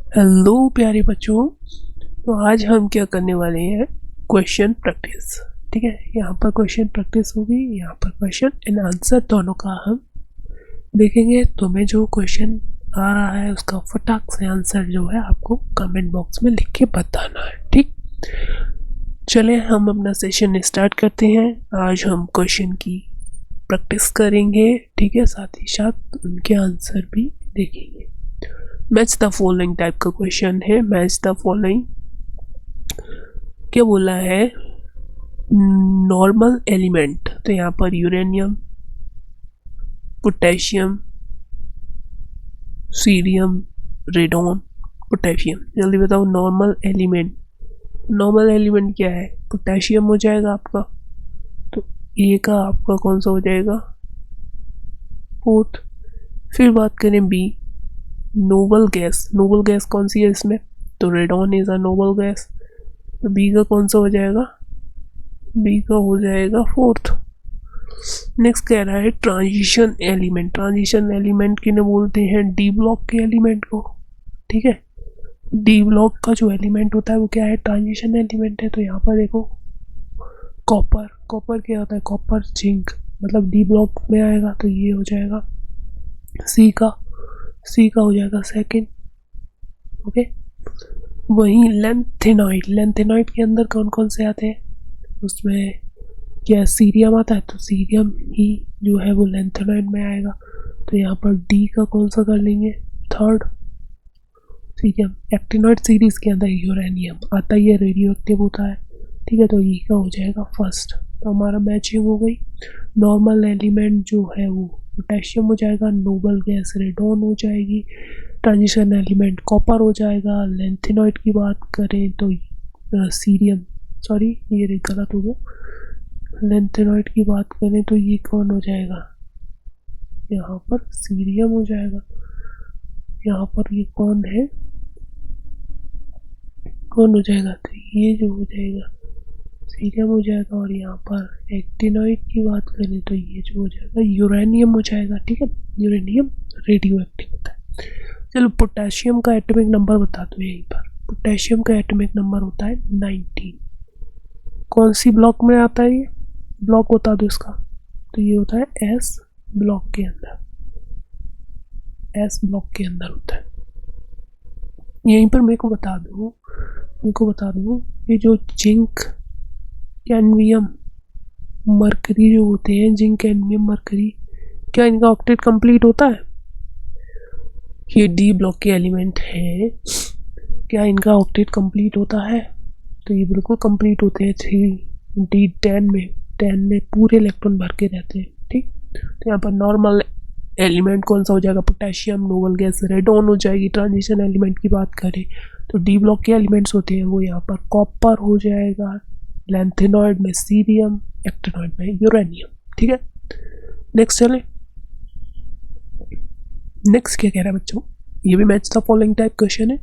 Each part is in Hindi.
हेलो प्यारे बच्चों। तो आज हम क्या करने वाले हैं, क्वेश्चन प्रैक्टिस। ठीक है, यहाँ पर क्वेश्चन प्रैक्टिस होगी, यहाँ पर क्वेश्चन एंड आंसर दोनों का हम देखेंगे। तुम्हें जो क्वेश्चन आ रहा है उसका फटाक से आंसर जो है आपको कमेंट बॉक्स में लिख के बताना है। ठीक, चले हम अपना सेशन स्टार्ट करते हैं। आज हम क्वेश्चन की प्रैक्टिस करेंगे, ठीक है, साथ ही साथ उनके आंसर भी देखेंगे। मैच द फॉलोइंग टाइप का क्वेश्चन है। मैच द फॉलोइंग क्या बोला है, नॉर्मल एलिमेंट। तो यहाँ पर uranium, potassium, cerium, radon, potassium. जल्दी बताओ नॉर्मल एलिमेंट। नॉर्मल एलिमेंट क्या है, पोटेशियम हो जाएगा आपका। तो ए का आपका कौन सा हो जाएगा, फोर्थ। फिर बात करें B, noble gas. Noble gas कौन सी है इसमें, तो radon is a noble gas. तो बी का कौन सा हो जाएगा, बी का हो जाएगा फोर्थ। नेक्स्ट कह रहा है ट्रांजिशन एलिमेंट। ट्रांजिशन एलिमेंट किन्हें बोलते हैं, डी ब्लॉक के एलिमेंट को। ठीक है, डी ब्लॉक का जो एलिमेंट होता है वो क्या है, ट्रांजिशन एलिमेंट है। तो यहाँ पर देखो कॉपर, कॉपर क्या होता है, कॉपर जिंक, मतलब डी ब्लॉक में आएगा। तो ये हो जाएगा सी का, सी का हो जाएगा सेकेंड। ओके, वहीं लेंथेनॉइड, लेंथेनॉइड के अंदर कौन कौन से आते हैं, उसमें क्या सीरियम आता है। तो सीरियम ही जो है वो लेंथेनॉइड में आएगा। तो यहाँ पर डी का कौन सा कर लेंगे, थर्ड, सीरियम। एक्टिनॉइड सीरीज के अंदर यूरेनियम आता ही है, रेडियो एक्टिव होता है। ठीक है, तो ई का हो जाएगा फर्स्ट। तो हमारा मैचिंग हो गई। नॉर्मल एलिमेंट जो है वो पोटेशियम हो जाएगा, नोबल गैस रेडॉन हो जाएगी, ट्रांजिशन एलिमेंट कॉपर हो जाएगा। लेंथेनॉइड की बात करें तो सीरियम, सॉरी ये गलत हो गया। लेंथेनॉइड की बात करें तो ये कौन हो जाएगा, यहाँ पर सीरियम हो जाएगा। यहाँ पर ये कौन है, कौन हो जाएगा, तो ये जो हो जाएगा सीरियम हो जाएगा। और यहाँ पर एक्टिनॉइड की बात करें तो ये जो हो जाएगा यूरेनियम हो जाएगा। ठीक है, यूरेनियम रेडियो एक्टिव होता है। चलो पोटेशियम का एटॉमिक नंबर बता दो यहीं पर। पोटेशियम का एटॉमिक नंबर होता है 19। कौन सी ब्लॉक में आता है ये, ब्लॉक बता दो इसका। तो ये होता है एस ब्लॉक के अंदर, एस ब्लॉक के अंदर होता है। यहीं पर मेरे को बता दूँ ये जो जिंक, कैडमियम, मरकरी जो होते हैं, जिंक, कैडमियम, मरकरी, क्या इनका ऑक्टेट कंप्लीट होता है। ये डी ब्लॉक के एलिमेंट है, क्या इनका ऑक्टेट कंप्लीट होता है, तो ये बिल्कुल कंप्लीट होते हैं। 3D10 में 10 में पूरे इलेक्ट्रॉन भर के रहते हैं। ठीक, तो यहाँ पर नॉर्मल एलिमेंट कौन सा हो जाएगा, पोटेशियम, नोबल गैस रेडॉन हो जाएगी। ट्रांजिशन एलिमेंट की बात करें तो डी ब्लॉक के एलिमेंट्स होते हैं वो यहाँ पर कॉपर हो जाएगा, लेंथेनॉइड में सीरियम, एक्टिनॉइड में यूरेनियम। ठीक है, नेक्स्ट चले। नेक्स्ट क्या कह रहा है बच्चों, ये भी match the following type question है।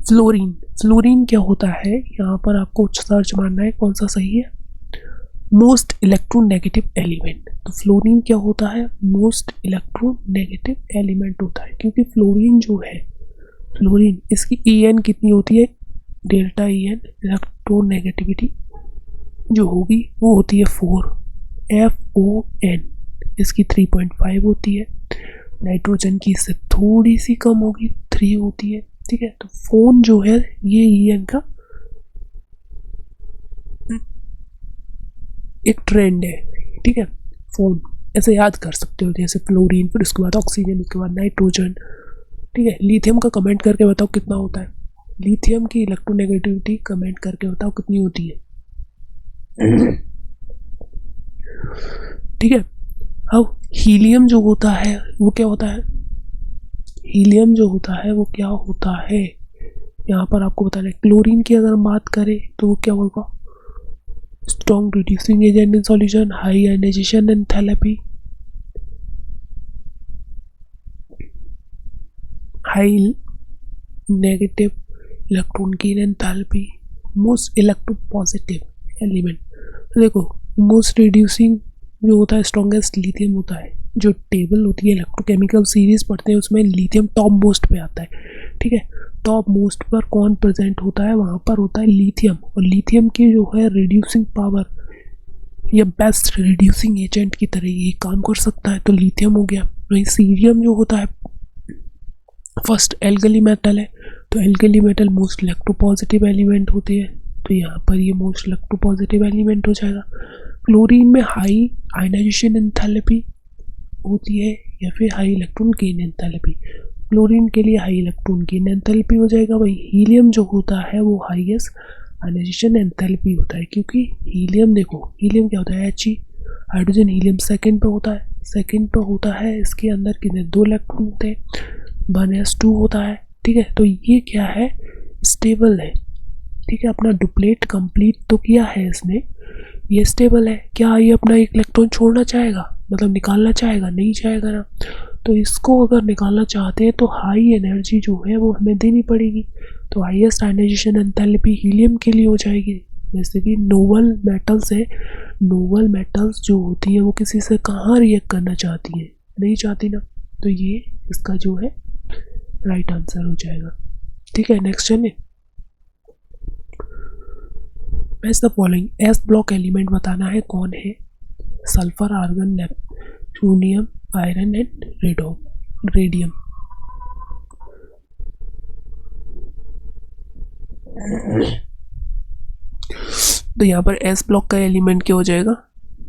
फ्लोरीन, फ्लोरीन क्या होता है, यहाँ पर आपको सर्च मारना है कौन सा सही है, मोस्ट इलेक्ट्रोनेगेटिव एलिमेंट। तो फ्लोरीन क्या होता है, मोस्ट इलेक्ट्रोनेगेटिव एलिमेंट होता है। क्योंकि फ्लोरीन जो है, फ्लोरीन इसकी EN कितनी होती है, डेल्टा EN, इलेक्ट्रोनेगेटिविटी जो होगी वो होती है 4, FON इसकी 3.5 होती है। नाइट्रोजन की इससे थोड़ी सी कम होगी, 3 होती है। ठीक है, तो फोन जो है ये EN का एक ट्रेंड है। ठीक है, फोन ऐसे याद कर सकते हो, जैसे फ्लोरीन, फिर उसके बाद ऑक्सीजन, उसके बाद नाइट्रोजन। ठीक है, लिथियम का कमेंट करके बताओ कितना होता है, लिथियम की इलेक्ट्रोनेगेटिविटी कमेंट करके बताओ कितनी होती है। ठीक है, अब हीलियम जो होता है वो क्या होता है, हीलियम जो होता है वो क्या होता है, यहाँ पर आपको बताना है। क्लोरीन की अगर हम बात करें तो वो क्या होगा, strong reducing agent in solution, high ionization enthalpy, high negative electron gain enthalpy, most electropositive element. देखो मोस्ट रिड्यूसिंग जो होता है स्ट्रॉन्गेस्ट लिथियम होता है। जो टेबल होती है इलेक्ट्रोकेमिकल सीरीज पढ़ते हैं उसमें लिथियम टॉप मोस्ट पे आता है। ठीक है, टॉप मोस्ट पर कौन प्रेजेंट होता है, वहाँ पर होता है लिथियम। और लिथियम की जो है रिड्यूसिंग पावर या बेस्ट रिड्यूसिंग एजेंट की तरह ये काम कर सकता है, तो लिथियम हो गया। वही सीरियम जो होता है फर्स्ट एल्कली मेटल है, तो alkali metal most electropositive element होती है, तो यहाँ पर ये मोस्ट इलेक्ट्रोपॉजिटिव एलिमेंट हो जाएगा। क्लोरीन में हाई आयनाइजेशन एंथैल्पी होती है या फिर high electron gain enthalpy, chlorine के लिए हाई इलेक्ट्रॉन गेन एंथैल्पी हो जाएगा। वही हीलियम जो होता है वो हाईएस्ट आयनाइजेशन एंथैल्पी होता है, क्योंकि हीलियम देखो, हीलियम क्या होता है He, हाइड्रोजन हीलियम सेकंड पे होता है, सेकंड पे होता है, इसके अंदर कितने 2 इलेक्ट्रॉन होते हैं, 1s2 होता है, ठीक है। तो ये क्या है, स्टेबल है, ठीक है, अपना डुप्लेट कंप्लीट तो किया है इसने, ये स्टेबल है। क्या ये अपना एक इलेक्ट्रॉन छोड़ना चाहेगा, मतलब निकालना चाहेगा, नहीं चाहेगा ना। तो इसको अगर निकालना चाहते हैं तो हाई एनर्जी जो है वो हमें देनी पड़ेगी, तो हाईएस्ट आयनाइजेशन एंथैल्पी हीलियम के लिए हो जाएगी। जैसे कि नोबल मेटल्स है, नोबल मेटल्स जो होती हैं वो किसी से कहाँ रिएक्ट करना चाहती हैं, नहीं चाहती ना, तो ये इसका जो है राइट आंसर हो जाएगा, ठीक है। नेक्स्ट चलें, match the following, s block element बताना है कौन है, sulphur, argon, neptunium, iron and radium. तो यहाँ पर एस ब्लॉक का एलिमेंट क्या हो जाएगा,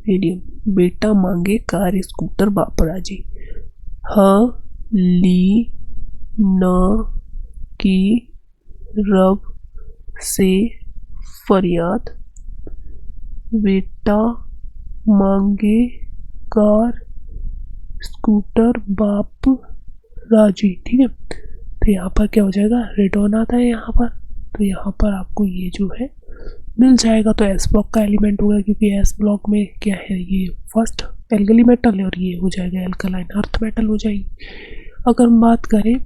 रेडियम। बेटा मांगे कार स्कूटर बापराजी, हाँ ली न की रब से फरियाद, बेटा मांगे कार स्कूटर बाप राजी, ठीक है। तो यहाँ पर क्या हो जाएगा, रेडॉन आता है यहाँ पर, तो यहाँ पर आपको ये जो है मिल जाएगा। तो एस ब्लॉक का एलिमेंट होगा, क्योंकि एस ब्लॉक में क्या है, ये फर्स्ट एल्कली मेटल है और ये हो जाएगा एल्कलाइन अर्थ मेटल हो जाएगी। अगर हम बात करें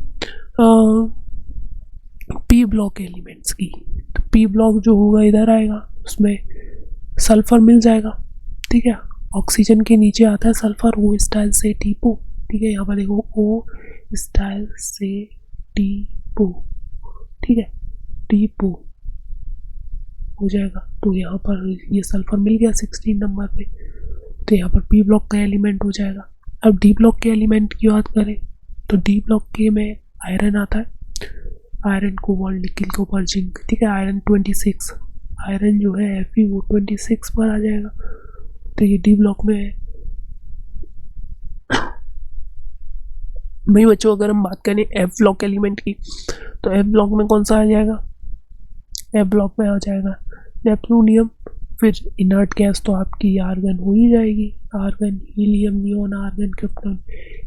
पी ब्लॉक एलिमेंट्स की, तो पी ब्लॉक जो होगा इधर आएगा, उसमें सल्फर मिल जाएगा, ठीक है। ऑक्सीजन के नीचे आता है सल्फर, ओ स्टाइल से टीपो, ठीक है। यहाँ पर देखो ओ स्टाइल से टीपो, ठीक है, टीपो हो जाएगा। तो यहाँ पर ये सल्फर मिल गया 16 नंबर पे, तो यहाँ पर पी ब्लॉक का एलिमेंट हो जाएगा। अब डी ब्लॉक के एलिमेंट की बात करें तो डी ब्लॉक के में आयरन आता है, iron, cobalt, nickel, copper, zinc, ठीक है। आयरन 26, आयरन जो है Fe वो 26 पर आ जाएगा, तो ये डी ब्लॉक में है। भाई बच्चों अगर हम बात करें एफ ब्लॉक एलिमेंट की, तो एफ ब्लॉक में कौन सा आ जाएगा, एफ ब्लॉक में आ जाएगा नेप्टूनियम, फिर इनर्ट गैस तो आपकी आर्गन हो ही जाएगी, argon, helium, neon, argon, krypton,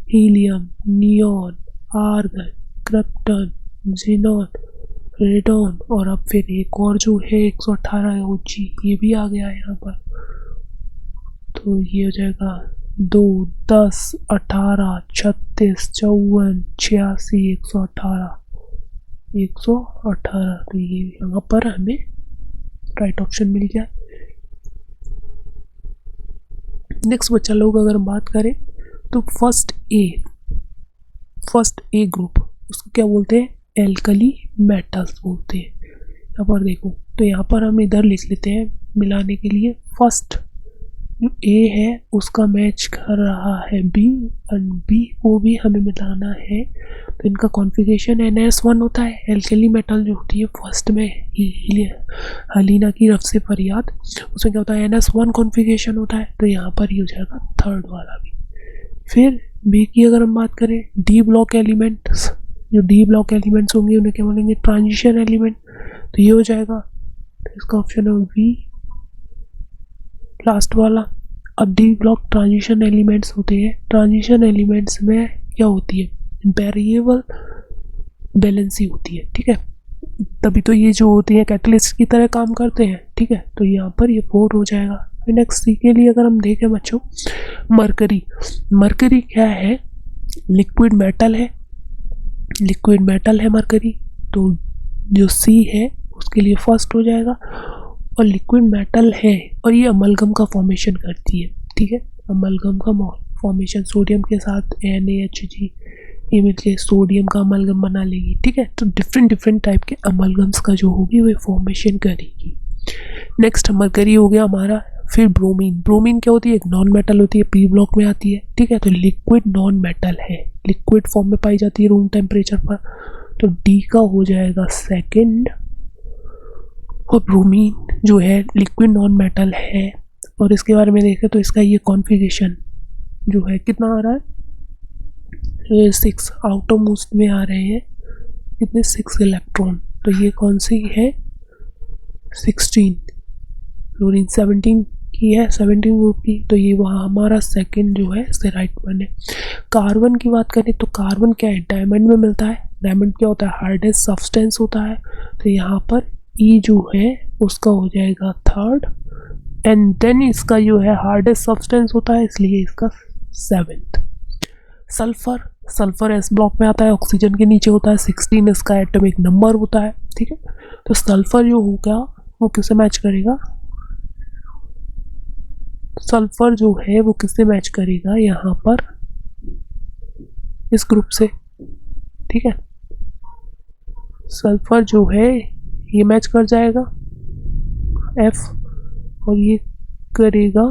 helium, neon, argon, krypton, xenon, radon, और अब फिर एक और जो है 118 OG, ये भी आ गया है यहाँ पर। तो ये हो जाएगा 2, 10, 18, 36, 54, 86, 118, 118, तो ये यहाँ पर हमें राइट ऑप्शन मिल गया। नेक्स्ट बच्चा लोग अगर हम बात करें तो फर्स्ट ए ग्रुप, उसको क्या बोलते हैं, एल्कली मेटल्स बोलते हैं। यहाँ पर देखो, तो यहाँ पर हम इधर लिख लेते हैं मिलाने के लिए, फर्स्ट ए है उसका मैच कर रहा है बी, एंड बी को भी हमें मिलाना है, तो इनका कॉन्फ़िगरेशन NS1 होता है। एल्कली मेटल जो होती है फर्स्ट में हलीना की रफ से फरियाद, उसमें क्या होता है, NS1 कॉन्फ़िगरेशन होता है, तो यहाँ पर ये हो जाएगा थर्ड वाला भी। फिर बी की अगर हम बात करें, डी ब्लॉक एलिमेंट्स, जो डी ब्लॉक एलिमेंट्स होंगे उन्हें क्या बोलेंगे, ट्रांजिशन एलिमेंट, तो ये हो जाएगा, तो इसका ऑप्शन है बी लास्ट वाला। अब डी ब्लॉक ट्रांजिशन एलिमेंट्स होते हैं, ट्रांजिशन एलिमेंट्स में क्या होती है, वेरिएबल बैलेंसी होती है, ठीक है, तभी तो ये जो होती है कैटलिस्ट की तरह काम करते हैं, ठीक है। तो यहाँ पर ये 4 हो जाएगा। नेक्स्ट सी के लिए अगर हम देखें बच्चों, मरकरी, मरकरी क्या है, लिक्विड मेटल है, लिक्विड मेटल है मरकरी, तो जो सी है उसके लिए फर्स्ट हो जाएगा, और लिक्विड मेटल है और ये अमलगम का फॉर्मेशन करती है, ठीक है, अमलगम का फॉर्मेशन, सोडियम के साथ NaHg, ये मिलके सोडियम का अमलगम बना लेगी, ठीक है। तो डिफरेंट डिफरेंट टाइप के अमलगम्स का जो होगी वो फॉर्मेशन करेगी। नेक्स्ट मरकरी हो गया हमारा। फिर ब्रोमीन। ब्रोमीन क्या होती है? एक नॉन मेटल होती है, पी ब्लॉक में आती है, ठीक है। तो लिक्विड नॉन मेटल है, लिक्विड फॉर्म में पाई जाती है रूम टेम्परेचर पर। तो डी का हो जाएगा सेकंड। और ब्रोमीन जो है लिक्विड नॉन मेटल है, और इसके बारे में देखें तो इसका ये कॉन्फ़िगरेशन जो है कितना आ रहा है, 6 आउटरमोस्ट में आ रहे हैं कितने, 6 इलेक्ट्रॉन। तो ये कौन सी है, 16। फ्लोरीन 17 की है, 17 ग्रुप की। तो ये वहाँ हमारा सेकंड जो है इससे राइट वन है। कार्बन की बात करें तो कार्बन क्या है, डायमंड में मिलता है। डायमंड क्या होता है, हार्डेस्ट सब्सटेंस होता है। तो यहाँ पर ई जो है उसका हो जाएगा थर्ड, एंड देन इसका जो है हार्डेस्ट सब्सटेंस होता है, इसलिए इसका 7th। Sulphur. Sulphur S block में आता है, ऑक्सीजन के नीचे होता है, 16 इसका एटॉमिक नंबर होता है, ठीक है। तो सल्फर जो होगा वो किससे मैच करेगा, सल्फर जो है वो किससे मैच करेगा, यहाँ पर इस ग्रुप से, ठीक है। सल्फर जो है ये मैच कर जाएगा एफ, और ये करेगा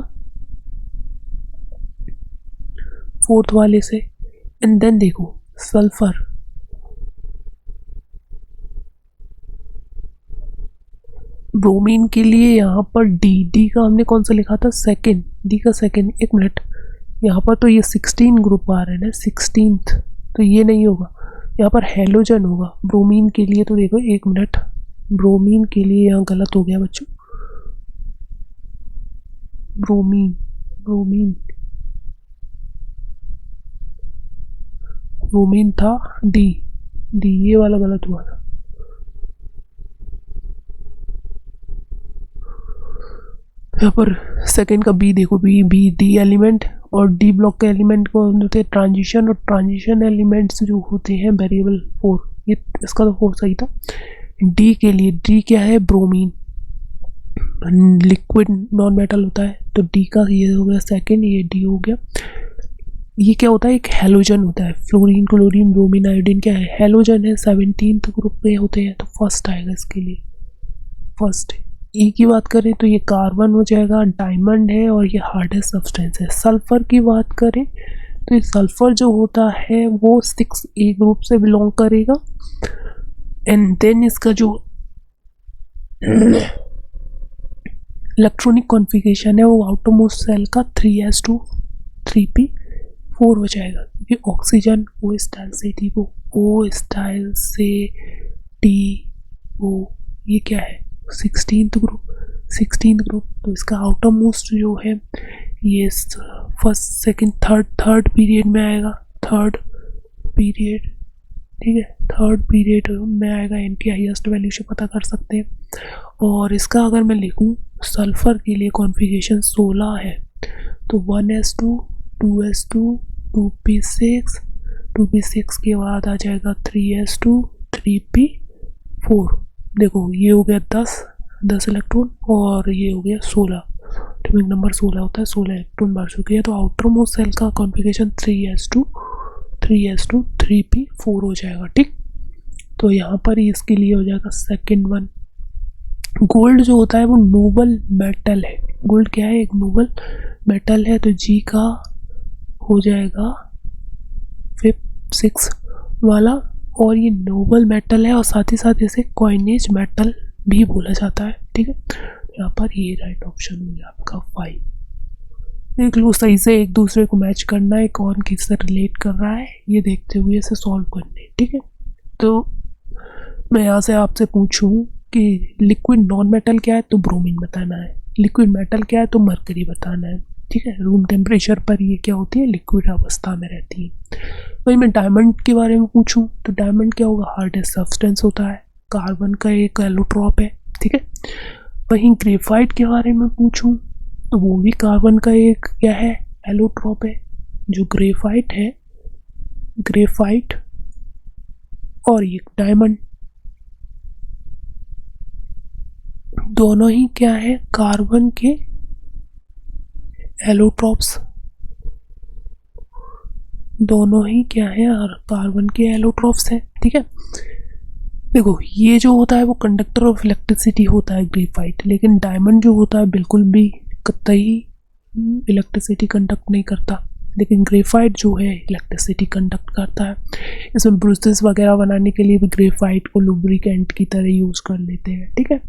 4th वाले से। एंड देन देखो सल्फर, ब्रोमीन के लिए यहाँ पर डी का हमने कौन सा लिखा था, सेकंड, डी का सेकंड। एक मिनट, यहाँ पर तो ये 16 ग्रुप आ रहे हैं ना, 16th, तो ये नहीं होगा, यहाँ पर हेलोजन होगा ब्रोमीन के लिए। तो देखो एक मिनट, ब्रोमीन के लिए यहाँ गलत हो गया बच्चों, ब्रोमीन ब्रोमीन ब्रोमीन था डी, ये वाला गलत हुआ था। यहाँ पर सेकंड का बी देखो, बी डी एलिमेंट, और डी ब्लॉक के एलिमेंट को होते हैं ट्रांजिशन, और ट्रांजिशन एलिमेंट्स जो होते हैं वेरिएबल 4, ये इसका तो 4 सही था। डी के लिए, डी क्या है, ब्रोमीन, लिक्विड नॉन मेटल होता है। तो डी का ये हो गया सेकंड, ये डी हो गया। ये क्या होता है, एक हेलोजन होता है। फ्लोरीन, क्लोरीन, ब्रोमीन, आयोडीन क्या है, हेलोजन है, 17th ग्रुप में होते हैं। तो फर्स्ट आएगा इसके लिए, फर्स्ट। ई की बात करें तो ये कार्बन हो जाएगा, डायमंड है, और ये हार्डेस्ट सब्सटेंस है। सल्फर की बात करें तो ये सल्फर जो होता है वो 6A ग्रुप से बिलोंग करेगा। एंड देन इसका जो इलेक्ट्रॉनिक कॉन्फ़िगरेशन है वो आउटरमोस्ट सेल का 3s2 3p4 हो जाएगा, क्योंकि ऑक्सीजन ओ स्टाइल से थी, वो ओ स्टाइल से टी ओ, ये क्या है 16th ग्रुप। तो इसका आउटर मोस्ट जो है ये फर्स्ट सेकंड थर्ड पीरियड में आएगा, थर्ड पीरियड, ठीक है, थर्ड पीरियड में आएगा। एंटी हाईएस्ट वैल्यू से पता कर सकते हैं। और इसका अगर मैं लिखूं सल्फर के लिए कॉन्फ़िगरेशन 16 है, तो 1s2 2s2 2p6 के बाद आ जाएगा 3s2 3p4। देखो ये हो गया 10 इलेक्ट्रॉन, और ये हो गया 16, एटॉमिक नंबर 16 होता है, 16 इलेक्ट्रॉन बढ़ चुके हैं। तो आउटर मोस्ट सेल का कॉन्फ़िगरेशन 3s2 3p4 हो जाएगा, ठीक। तो यहाँ पर इसके लिए हो जाएगा सेकंड वन। गोल्ड जो होता है वो नोबल मेटल है। गोल्ड क्या है, एक नोबल मेटल है। तो जी का हो जाएगा 6 वाला, और ये नोबल मेटल है, और साथ ही साथ इसे कॉइनेज मेटल भी बोला जाता है, ठीक है। यहाँ पर ये राइट ऑप्शन हो गया आपका 5। देख लो सही से एक दूसरे को मैच करना है, कौन किससे रिलेट कर रहा है ये देखते हुए इसे सॉल्व करने, ठीक है। तो मैं यहाँ से आपसे पूछूं कि लिक्विड नॉन मेटल क्या है, तो ब्रोमीन बताना है। लिक्विड मेटल क्या है, तो मरकरी बताना है, ठीक है। रूम टेम्परेचर पर ये क्या होती है, लिक्विड अवस्था में रहती है। वही मैं डायमंड के बारे में पूछूं तो डायमंड क्या होगा, हार्डेस्ट सब्सटेंस होता है, कार्बन का एक एलोट्रॉप है, ठीक है। वहीं ग्रेफाइट के बारे में पूछूं तो वो भी कार्बन का एक क्या है, एलोट्रॉप है। जो ग्रेफाइट है, ग्रेफाइट और ये डायमंड दोनों ही क्या है, कार्बन के एलोट्रॉप्स। दोनों ही क्या है, कार्बन के एलोट्रॉप्स हैं। ठीक है, देखो ये जो होता है वो कंडक्टर ऑफ इलेक्ट्रिसिटी होता है ग्रेफाइट, लेकिन डायमंड जो होता है बिल्कुल भी कतई इलेक्ट्रिसिटी कंडक्ट नहीं करता, लेकिन ग्रेफाइट जो है इलेक्ट्रिसिटी कंडक्ट करता है। इसमें ब्रूसेस वगैरह बनाने के लिए भी ग्रेफाइट को लुब्रिकेंट की तरह यूज कर लेते हैं। ठीक है,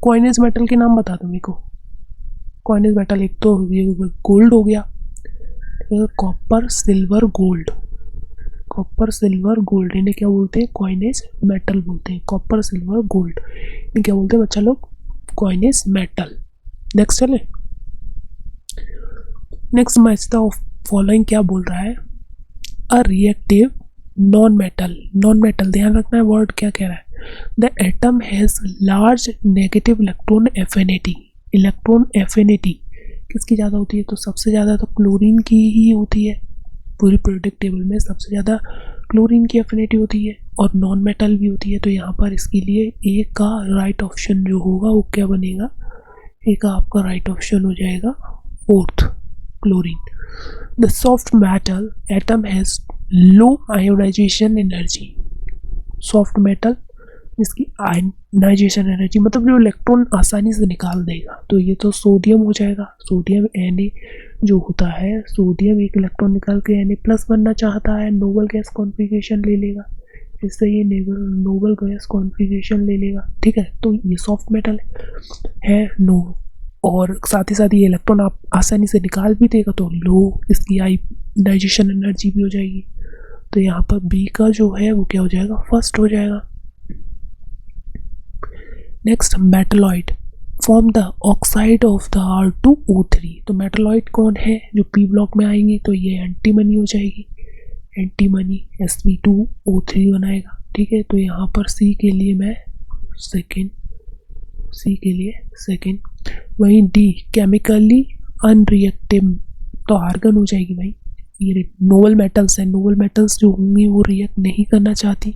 कॉइनेज मेटल के नाम बता दो मेरे को। कॉइनेज मेटल एक तो ये गोल्ड हो गया, copper silver gold. Copper silver gold इन्हें क्या बोलते हैं, कॉइनेज मेटल बोलते हैं। कॉपर सिल्वर गोल्ड इन्हें क्या बोलते हैं बच्चा लोग, कॉइनेज मेटल। नेक्स्ट चले, नेक्स्ट मैच द फॉलोइंग क्या बोल रहा है, a reactive non metal. Non metal ध्यान रखना है वर्ड क्या कह रहा है, the atom has large negative electron affinity. Electron affinity किसकी ज़्यादा होती है, तो सबसे ज़्यादा तो क्लोरीन की ही होती है। पूरी पीरियोडिक टेबल में सबसे ज़्यादा क्लोरीन की एफिनिटी होती है और नॉन मेटल भी होती है। तो यहाँ पर इसके लिए ए का राइट ऑप्शन जो होगा वो क्या बनेगा, ए का आपका राइट ऑप्शन हो जाएगा fourth, chlorine. The soft metal atom has low ionization energy. Soft metal इसकी आयनाइजेशन एनर्जी मतलब जो इलेक्ट्रॉन आसानी से निकाल देगा, तो ये तो सोडियम हो जाएगा। सोडियम Na जो होता है, सोडियम एक इलेक्ट्रॉन निकाल के Na प्लस बनना चाहता है, नोबल गैस कॉन्फ़िगरेशन ले लेगा, इससे ये नोबल गैस कॉन्फ़िगरेशन ले लेगा। ठीक है, तो ये सॉफ्ट मेटल है नो, और साथ ही साथ ये इलेक्ट्रॉन आप आसानी से निकाल भी देगा, तो लो इसकी आयनाइजेशन एनर्जी भी हो जाएगी। तो यहाँ पर बी का जो है वो क्या हो जाएगा, फर्स्ट हो जाएगा। Next metalloid form the oxide of the R2O3। तो मेटलॉइड कौन है जो पी ब्लॉक में आएंगी, तो ये एंटीमनी हो जाएगी, एंटीमनी Sp2O3 बनाएगा। ठीक है, तो यहाँ पर सी के लिए मैं सेकेंड, सी के लिए सेकेंड। वहीं डी केमिकली अनरिएक्टिव, तो आर्गन हो जाएगी भाई। ये नोबल मेटल्स हैं, नोबल मेटल्स जो होंगी वो रिएक्ट नहीं करना चाहती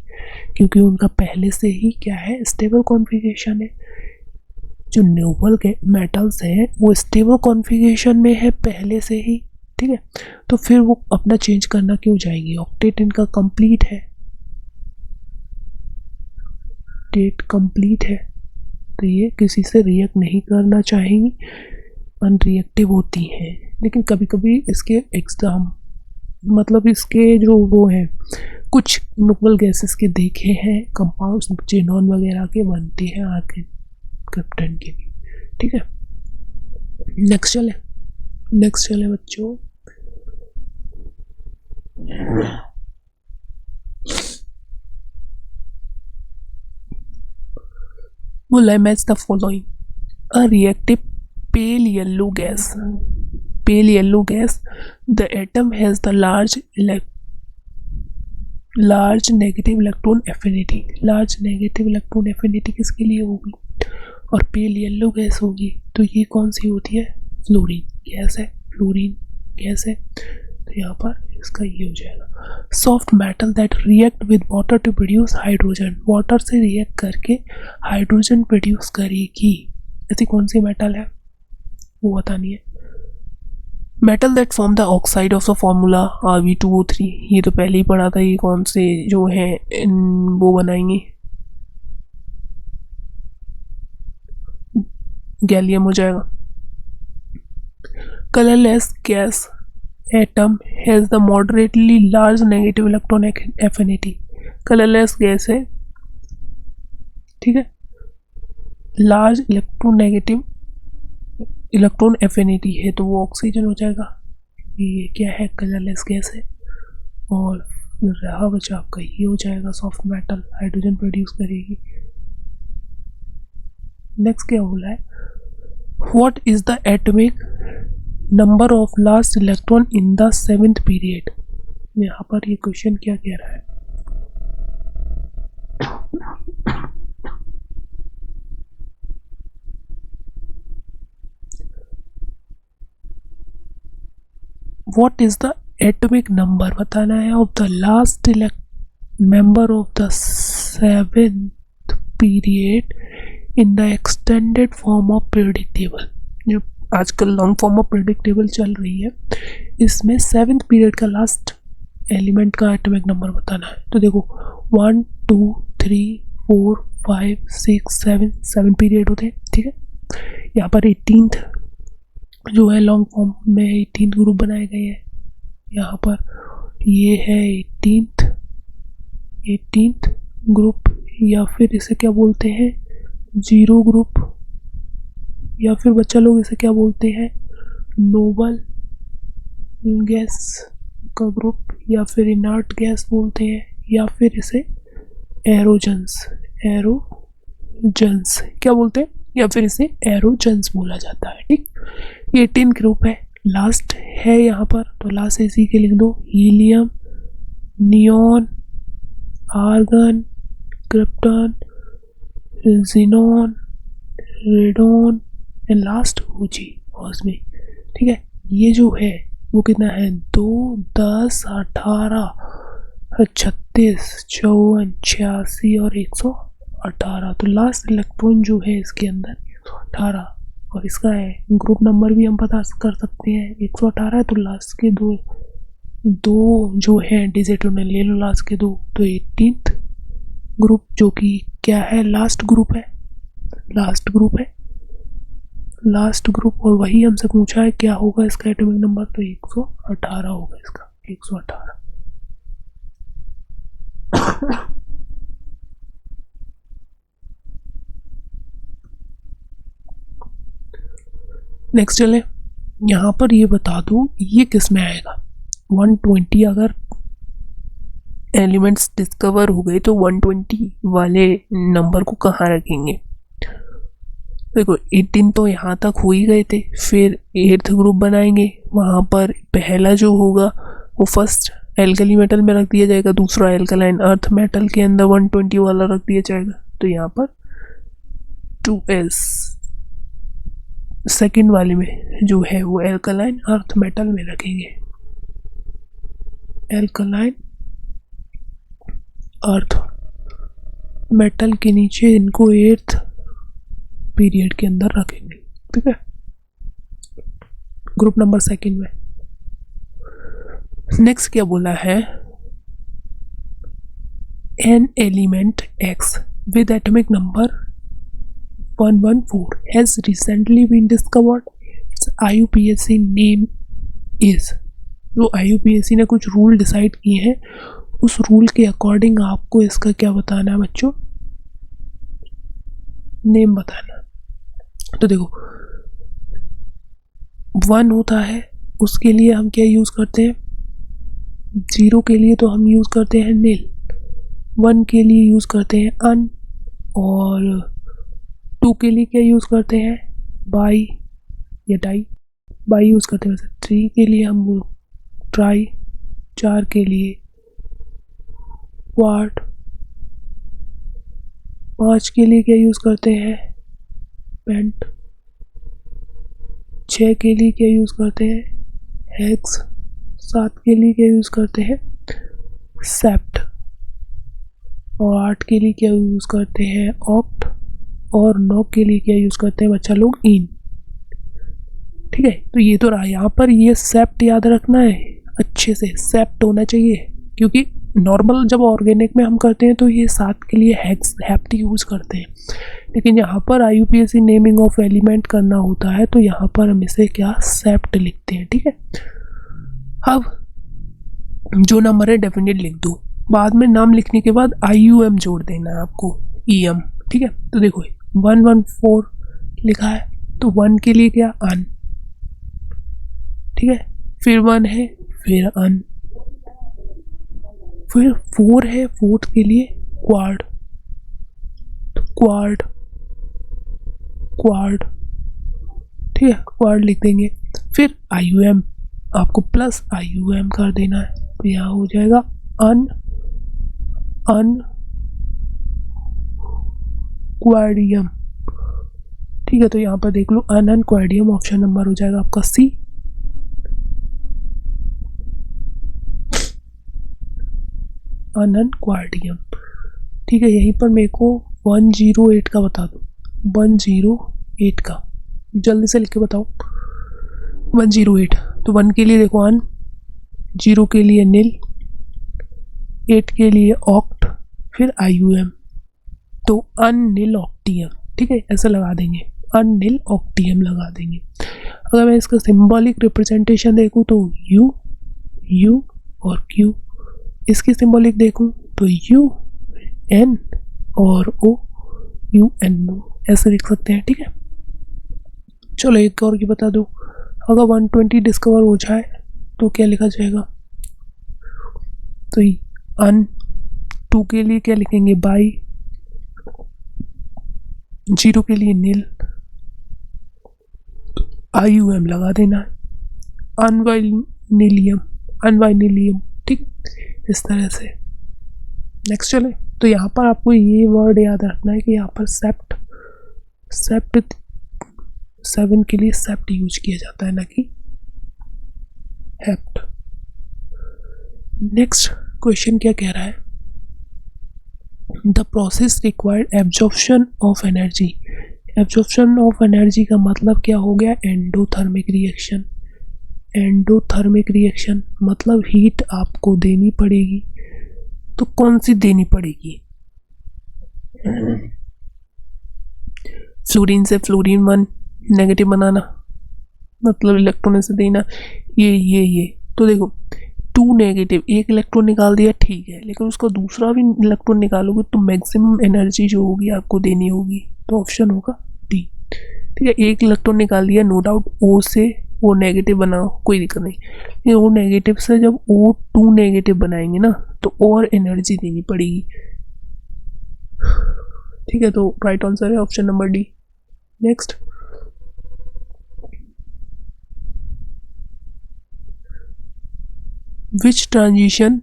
क्योंकि उनका पहले से ही क्या है, स्टेबल कॉन्फ़िगरेशन है। जो नोबल के मेटल्स हैं वो स्टेबल कॉन्फ़िगरेशन में है पहले से ही। ठीक है, तो फिर वो अपना चेंज करना क्यों जाएंगी, ऑक्टेट इनका कंप्लीट है, ऑक्टेट कंप्लीट है, तो ये किसी से रिएक्ट नहीं करना चाहेंगी, अनरिएक्टिव होती हैं। लेकिन कभी कभी इसके एग्जाम मतलब इसके जो वो हैं कुछ नोबल गैसेस के देखे हैं कंपाउंड्स, जेनॉन वगैरह के बनते हैं आगे क्रिप्टन के भी। ठीक है, नेक्स्ट चले, नेक्स्ट चले बच्चों। बोला match the following, a reactive pale yellow gas. Pale yellow gas, the atom has the large negative electron affinity. Large negative electron affinity किसके लिए होगी, और पेल येलो गैस होगी, तो ये कौन सी होती है, फ्लोरीन गैस है, फ्लोरीन गैस है। तो यहाँ पर इसका ये हो जाएगा। Soft metal that react with water to produce hydrogen. Water से रिएक्ट करके हाइड्रोजन प्रोड्यूस करेगी, ऐसी कौन सी मेटल है वो बतानी है। Metal that form the oxide of the formula Rb2O3, ये तो पहले ही पढ़ा था, ये कौन से जो है वो बनाएंगे, गैलियम हो जाएगा। Colourless gas atom has the moderately large negative electron affinity. Colourless gas है, ठीक है, लार्ज इलेक्ट्रोनेगेटिव इलेक्ट्रॉन एफिनिटी है, तो वो ऑक्सीजन हो जाएगा। ये क्या है, कलरलेस गैस है। और रहा बचा आपका ये हो जाएगा सॉफ्ट मेटल, हाइड्रोजन प्रोड्यूस करेगी। नेक्स्ट क्या बोला है, what is the atomic number of last electron in the 7th period. यहाँ पर ये क्वेश्चन क्या कह रहा है, what is the atomic number बताना है of the last member of the 7th period in the extended form of periodic table. जो आजकल लॉन्ग फॉर्म ऑफ प्रेडिक्टेबल चल रही है, इसमें 7th पीरियड का लास्ट एलिमेंट का एटॉमिक नंबर बताना है। तो देखो 1 2 3 4 5 6 7 पीरियड होते हैं, ठीक है। यहाँ पर 18th जो है लॉन्ग फॉर्म में 18th ग्रुप बनाए गए हैं। यहाँ पर ये है 18th ग्रुप, या फिर इसे क्या बोलते हैं, 0 ग्रुप, या फिर बच्चा लोग इसे क्या बोलते हैं, नोबल गैस का ग्रुप, या फिर इनर्ट गैस बोलते हैं, या फिर इसे एरोजन्स क्या बोलते हैं, या फिर इसे एरोजन्स बोला जाता है, ठीक। ये 18 ग्रुप है, लास्ट है यहाँ पर, तो लास्ट इसी के लिख दो, helium, neon, argon, krypton, xenon, radon and last osmic, ठीक है। ये जो है वो कितना है, 2 10 18 36 54 86 और 118। तो लास्ट इलेक्ट्रॉन जो है इसके अंदर 118, और इसका है ग्रुप नंबर भी हम पता कर सकते हैं, 118 है। तो लास्ट के दो जो है डिजिट उन्हें ले लो, लास्ट के 2, तो 18th ग्रुप जो कि क्या है, लास्ट ग्रुप है, लास्ट ग्रुप। और वही हमसे पूछा है क्या होगा इसका एटॉमिक नंबर, तो 118 होगा इसका, 118। नेक्स्ट चले, यहाँ पर ये बता दूं ये किस में आएगा। 120 अगर एलिमेंट्स डिस्कवर हो गए तो 120 वाले नंबर को कहाँ रखेंगे। देखो 18 तो यहाँ तक हो ही गए थे, फिर 8th ग्रुप बनाएंगे, वहाँ पर पहला जो होगा वो फर्स्ट एल्कली मेटल में रख दिया जाएगा, दूसरा एल्कलाइन अर्थ मेटल के अंदर 120 वाला रख दिया जाएगा। तो यहाँ पर 2s सेकेंड वाले में जो है वो एल्कलाइन अर्थ मेटल में रखेंगे, एल्कलाइन अर्थ मेटल के नीचे इनको 8th पीरियड के अंदर रखेंगे, ठीक है, ग्रुप नंबर सेकेंड में। नेक्स्ट क्या बोला है, an element x with atomic number 114 has recently been discovered. Its IUPAC name is, जो IUPAC ने कुछ रूल डिसाइड किए हैं, उस रूल के अकॉर्डिंग आपको इसका क्या बताना है बच्चों, नेम बताना। तो देखो 1 होता है, उसके लिए हम क्या यूज़ करते हैं, 0 के लिए तो हम यूज़ करते हैं नील, 1 के लिए यूज़ करते हैं अन, और 2 के लिए क्या यूज़ करते हैं, बाई या डाई, बाई यूज़ करते हैं। वैसे 3 के लिए हम ट्राई, 4 के लिए क्वाड, 5 के लिए क्या यूज़ करते हैं, पेंट, 6 के लिए क्या यूज़ करते हैं, हेक्स, 7 के लिए क्या यूज़ करते हैं, सेप्ट, और 8 के लिए क्या यूज़ करते हैं, ऑक्ट, और 9 के लिए क्या यूज़ करते हैं बच्चा लोग, इन, ठीक है। तो ये तो रहा, यहाँ पर ये सेप्ट याद रखना है अच्छे से, सेप्ट होना चाहिए, क्योंकि नॉर्मल जब ऑर्गेनिक में हम करते हैं तो ये 7 के लिए हेक्स हेप्ट यूज़ करते हैं, लेकिन यहाँ पर IUPAC नेमिंग ऑफ एलिमेंट करना होता है, तो यहाँ पर हम इसे क्या, सेप्ट लिखते हैं, ठीक है। अब जो नंबर है डेफिनेट लिख दो, बाद में नाम लिखने के बाद IUM जोड़ देना है आपको, EM, ठीक है। तो देखो 114 लिखा है, तो 1 के लिए क्या, अन, ठीक है, फिर 1 है, फिर अन, फिर 4 है, 4th के लिए क्वाड, तो क्वाड, ठीक है, क्वाड लिख देंगे। फिर IUM आपको प्लस IUM कर देना है, तो यहाँ हो जाएगा अन क्वाडियम, ठीक है। तो यहाँ पर देख लो अन क्वाडियम, ऑप्शन नंबर हो जाएगा आपका C। अन क्वाडियम, ठीक है। यहीं पर मेरे को 108 का बता दो, 108 का जल्दी से लिख के बताओ, 108, तो 1 के लिए देखो अन, 0 के लिए नील, 8 के लिए ऑक्ट, फिर IUM, तो अननील ऑक्टियम। ठीक है, ऐसा लगा देंगे, अननील ऑक्टियम लगा देंगे। अगर मैं इसका सिंबॉलिक रिप्रेजेंटेशन देखूं तो U, U और Q। इसकी सिंबॉलिक देखूं तो U, N और O, UNO, ऐसे लिख सकते हैं। ठीक है, चलो एक और की बता दो, अगर 120 डिस्कवर हो जाए तो क्या लिखा जाएगा, तो अन, 2 के लिए क्या लिखेंगे, बाई, 0 के लिए नील, IUM लगा देना, अनवाइनिलियम, अनवाइनिलियम। ठीक, इस तरह से। नेक्स्ट चले, तो यहाँ पर आपको ये वर्ड याद रखना है कि यहाँ पर सेप्ट, 7 के लिए सेप्ट यूज किया जाता है, ना कि हेप्ट। नेक्स्ट क्वेश्चन क्या कह रहा है, the process required absorption of energy. Absorption of energy का मतलब क्या हो गया, एंडोथर्मिक रिएक्शन। एंडोथर्मिक रिएक्शन मतलब हीट आपको देनी पड़ेगी, तो कौन सी देनी पड़ेगी, फ्लोरीन से फ्लोरीन 1 नेगेटिव बनाना, मतलब इलेक्ट्रॉन से देना, ये तो देखो 2 नेगेटिव, एक इलेक्ट्रॉन निकाल दिया ठीक है, लेकिन उसका दूसरा भी इलेक्ट्रॉन निकालोगे तो मैक्सिमम एनर्जी जो होगी आपको देनी होगी, तो ऑप्शन होगा डी। ठीक है, एक इलेक्ट्रॉन निकाल दिया, नो डाउट O से वो नेगेटिव बनाओ, कोई दिक्कत नहीं, लेकिन वो नेगेटिव से जब O2 नेगेटिव बनाएंगे ना तो और एनर्जी देनी पड़ेगी। ठीक है, तो राइट आंसर है option number D. Next, which transition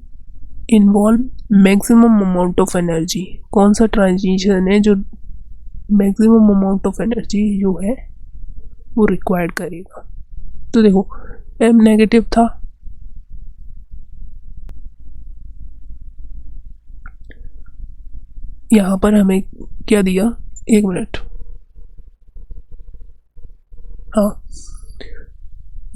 involve maximum amount of energy. कौन सा ट्रांजिशन है जो मैक्सिमम अमाउंट ऑफ एनर्जी जो है वो रिक्वायर्ड करेगा। तो देखो M नेगेटिव था, यहाँ पर हमें क्या दिया, 1 मिनट, हाँ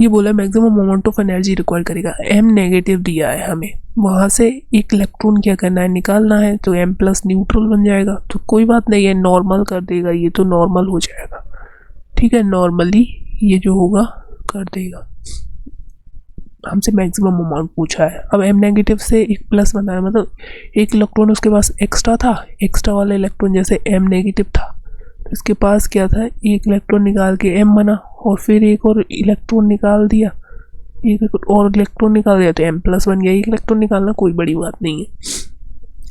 ये बोला maximum amount of energy require करेगा, M नेगेटिव दिया है हमें, वहाँ से एक इलेक्ट्रॉन क्या करना है, निकालना है, तो M प्लस न्यूट्रल बन जाएगा, तो कोई बात नहीं है, नॉर्मल कर देगा, ये तो नॉर्मल हो जाएगा। ठीक है, नॉर्मली ये जो होगा कर देगा। हमसे मैक्सिमम अमाउंट पूछा है, अब M नेगेटिव से एक प्लस बना है, मतलब एक इलेक्ट्रॉन उसके पास एक्स्ट्रा था, एक्स्ट्रा वाला इलेक्ट्रॉन जैसे M नेगेटिव था तो इसके पास क्या था, एक इलेक्ट्रॉन निकाल के M बना, और फिर एक और इलेक्ट्रॉन निकाल दिया, एक और इलेक्ट्रॉन निकाल दिया तो M प्लस बन गया। एक इलेक्ट्रॉन निकालना कोई बड़ी बात नहीं है,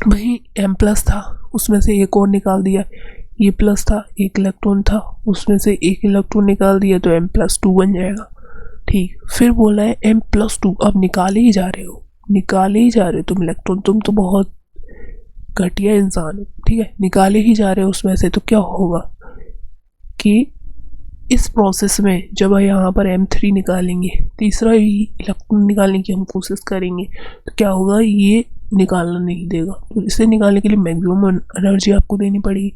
वही M प्लस था उसमें से एक और निकाल दिया, ये प्लस था, एक इलेक्ट्रॉन था उसमें से एक इलेक्ट्रॉन निकाल दिया तो M प्लस 2 बन जाएगा। ठीक, फिर बोला है M प्लस 2, अब निकाले ही जा रहे हो, निकाले ही जा रहे हो तुम इलेक्ट्रॉन, तुम तो बहुत घटिया इंसान हो। ठीक है, निकाले ही जा रहे हो उसमें से, तो क्या होगा कि इस प्रोसेस में जब यहाँ पर M3 निकालेंगे, तीसरा ही इलेक्ट्रॉन निकालने की हम कोशिश करेंगे, तो क्या होगा, ये निकालना नहीं देगा, तो इसे निकालने के लिए मैक्सिमम एनर्जी आपको देनी पड़ेगी।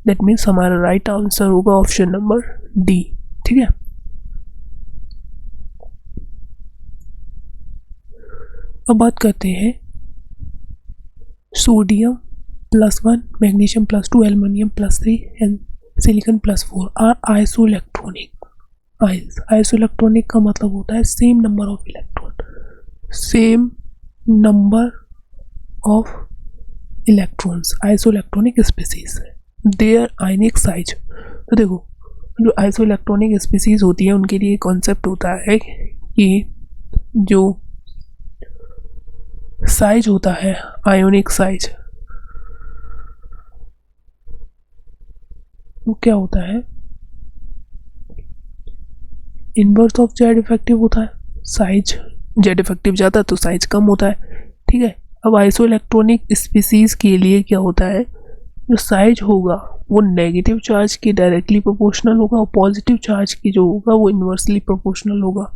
दैट मीन्स हमारा राइट आंसर होगा ऑप्शन नंबर डी। ठीक है, अब बात करते हैं sodium +1, magnesium +2, aluminium +3 and silicon +4 are isoelectronic. Isoelectronic का मतलब होता है same number of electron, same number of electrons, isoelectronic species है, देयर आयनिक साइज। तो देखो जो आइसोइलेक्ट्रॉनिक स्पीसीज होती है उनके लिए कॉन्सेप्ट होता है कि जो साइज होता है आयोनिक साइज, वो क्या होता है, इनवर्स ऑफ जेड इफेक्टिव होता है, साइज जेड इफेक्टिव ज़्यादा तो साइज कम होता है। ठीक है, अब आइसोइलेक्ट्रॉनिक स्पीसीज के लिए क्या होता है, जो साइज होगा वो नेगेटिव चार्ज के डायरेक्टली प्रोपोर्शनल होगा और पॉजिटिव चार्ज की जो होगा वो इन्वर्सली प्रोपोर्शनल होगा।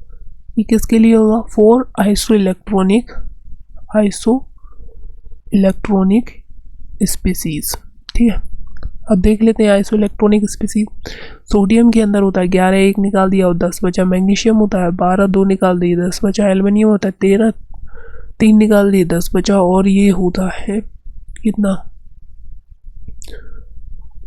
ये किसके लिए होगा, फॉर आइसोइलेक्ट्रॉनिक स्पीसीज। ठीक है, अब देख लेते हैं आइसो इलेक्ट्रॉनिक स्पीसीज। सोडियम के अंदर होता है 11, 1 निकाल दिया और 10 बचा। मैग्नीशियम होता है 12, 2 निकाल दिए 10 बचा। एल्युमिनियम होता है 13, 3 निकाल दिए 10 बचा। और ये होता है कितना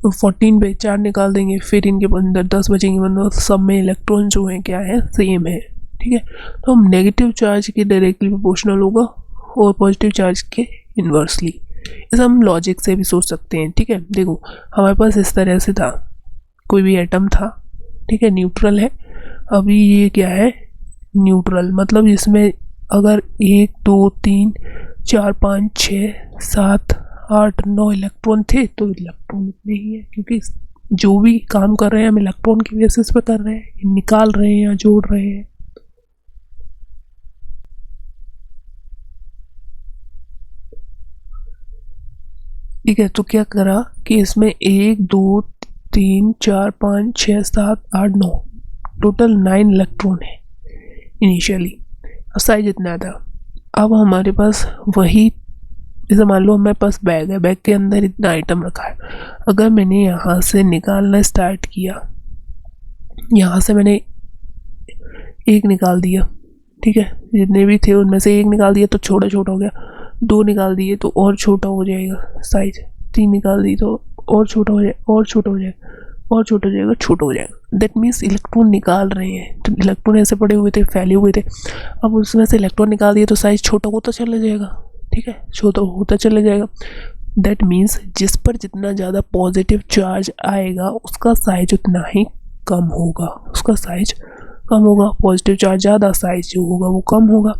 14 पे 4 निकाल देंगे, फिर इनके अंदर 10 बचेंगे, मतलब सब में इलेक्ट्रॉन जो है क्या है, सेम है। ठीक है, तो हम नेगेटिव चार्ज के डायरेक्टली प्रोपोर्शनल होगा और पॉजिटिव चार्ज के इन्वर्सली। इसे हम लॉजिक से भी सोच सकते हैं। ठीक है, देखो हमारे पास इस तरह से था, कोई भी एटम था, ठीक है, न्यूट्रल है। अभी ये क्या है, न्यूट्रल, मतलब इसमें अगर 1 2 3 4 5 6 7 8 9 इलेक्ट्रॉन थे तो इलेक्ट्रॉन इतने ही है, क्योंकि जो भी काम कर रहे हैं हम इलेक्ट्रॉन की बेसिस पे कर रहे हैं, निकाल रहे हैं या जोड़ रहे हैं। ठीक है, तो क्या करा कि इसमें 1 2 3 4 5 6 7 8 9 टोटल 9 इलेक्ट्रॉन है इनिशियली। साइज इतना था। अब हमारे पास वही, जैसे मान लो हमारे पास बैग है, बैग के अंदर इतना आइटम रखा है। अगर मैंने यहाँ से निकालना स्टार्ट किया, यहाँ से मैंने 1 निकाल दिया, ठीक है, जितने भी थे उनमें से 1 निकाल दिया तो छोटा छोटा हो गया, 2 निकाल दिए तो और छोटा हो जाएगा साइज, 3 निकाल दी तो और छोटा हो जाएगा, और छोटा हो जाएगा, और छोटा हो जाएगा, छोटा हो जाएगा। दैट मीन्स इलेक्ट्रॉन निकाल रहे हैं, तो इलेक्ट्रॉन ऐसे पड़े हुए थे, फैले हुए थे। अब उसमें से इलेक्ट्रॉन निकाल दिए तो साइज छोटा होता चला जाएगा। ठीक है, छोटा होता चला जाएगा। दैट मीन्स जिस पर जितना ज़्यादा पॉजिटिव चार्ज आएगा उसका साइज उतना ही कम होगा, उसका साइज कम होगा। पॉजिटिव चार्ज ज़्यादा, साइज जो होगा वो कम होगा।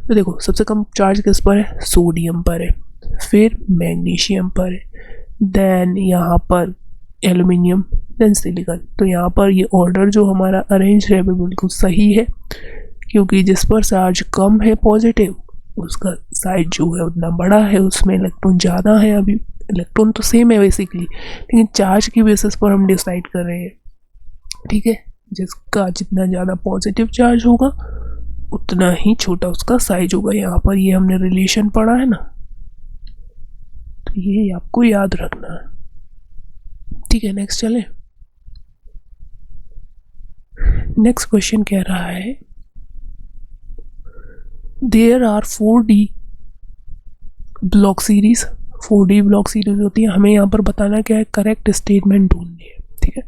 तो देखो सबसे कम चार्ज किस पर है, सोडियम पर है, फिर मैग्नीशियम पर है, देन यहाँ पर एल्युमिनियम, देन सिलिकॉन। तो यहाँ पर ये ऑर्डर जो हमारा अरेंज है बिल्कुल सही है, क्योंकि जिस पर चार्ज कम है पॉजिटिव उसका साइज जो है उतना बड़ा है, उसमें इलेक्ट्रॉन ज़्यादा है। अभी इलेक्ट्रॉन तो सेम है बेसिकली, लेकिन चार्ज की बेसिस पर हम डिसाइड कर रहे हैं। ठीक है, जिसका जितना ज़्यादा पॉजिटिव चार्ज होगा उतना ही छोटा उसका साइज होगा। यहाँ पर ये हमने रिलेशन पढ़ा है ना, तो ये आपको याद रखना है। ठीक है, नेक्स्ट चले। नेक्स्ट क्वेश्चन कह रहा है there are 4D block series. 4D block series होती है, हमें यहाँ पर बताना क्या है, करेक्ट स्टेटमेंट ढूंढनी है। ठीक है,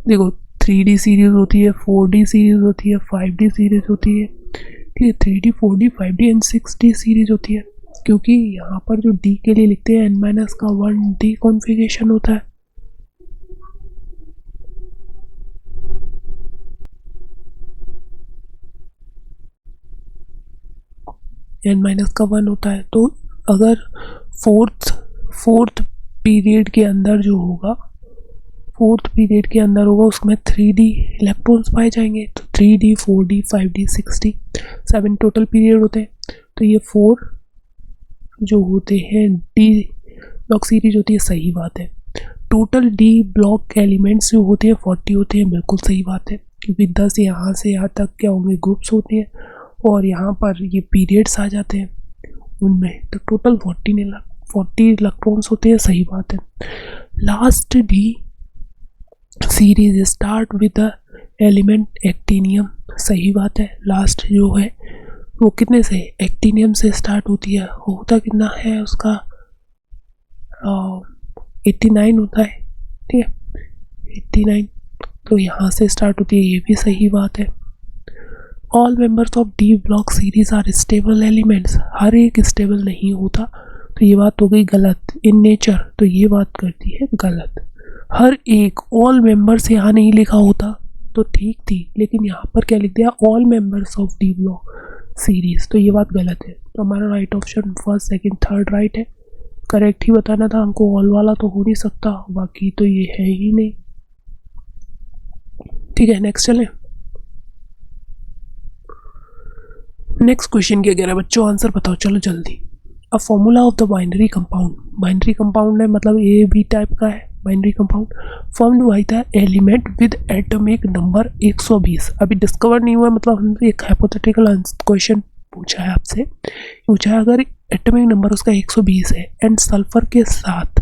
देखो 3D सीरीज होती है, 4D सीरीज होती है, 5D सीरीज होती है। ठीक है, 3D 4D 5D and 6D series होती है, क्योंकि यहाँ पर जो D के लिए लिखते हैं n-1D कॉन्फ़िगरेशन होता है। n-1 होता है। तो अगर फोर्थ पीरियड के अंदर जो होगा, फोर्थ पीरियड के अंदर होगा, उसमें 3D इलेक्ट्रॉन्स पाए जाएंगे। तो 3D 4D 5D 6D 7 total period होते हैं। तो ये 4 जो होते हैं D ब्लॉक सीरीज होती है, सही बात है। टोटल D ब्लॉक एलिमेंट्स जो होते हैं 40 होते हैं, बिल्कुल सही बात है, क्योंकि 10 यहाँ से यहाँ तक क्या होंगे, ग्रुप्स होते हैं, और यहाँ पर ये पीरियड्स आ जाते हैं उनमें, तो टोटल 40 इलेक्ट्रॉन्स होते हैं, सही बात है। Last D series start with the element actinium, सही बात है। लास्ट जो है वो कितने से, एक्टिनियम से स्टार्ट होती है, होता कितना है उसका 89 होता है। ठीक है, 89, तो यहाँ से स्टार्ट होती है, ये भी सही बात है। All members of D block series are stable elements, हर एक स्टेबल नहीं होता, तो ये बात हो गई गलत। इन नेचर, तो ये बात करती है गलत। हर एक, ऑल मेंबर्स यहाँ नहीं लिखा होता तो ठीक थी, लेकिन यहाँ पर क्या लिख दिया, all members of D block series, तो ये बात गलत है। तो हमारा right option first second third right है। करेक्ट ही बताना था हमको, ऑल वाला तो हो नहीं सकता, बाकी तो ये है ही नहीं। ठीक है, नेक्स्ट चले। नेक्स्ट क्वेश्चन क्या कह रहा है बच्चों, आंसर बताओ चलो जल्दी। A formula of the binary compound, binary compound है मतलब ए बी टाइप का है binary compound, formed by the element with atomic number 120। अभी डिस्कवर नहीं हुआ, मतलब हमने एक हाइपोथेटिकल क्वेश्चन पूछा है आपसे, पूछा है अगर एटॉमिक नंबर उसका 120 है एंड सल्फर के साथ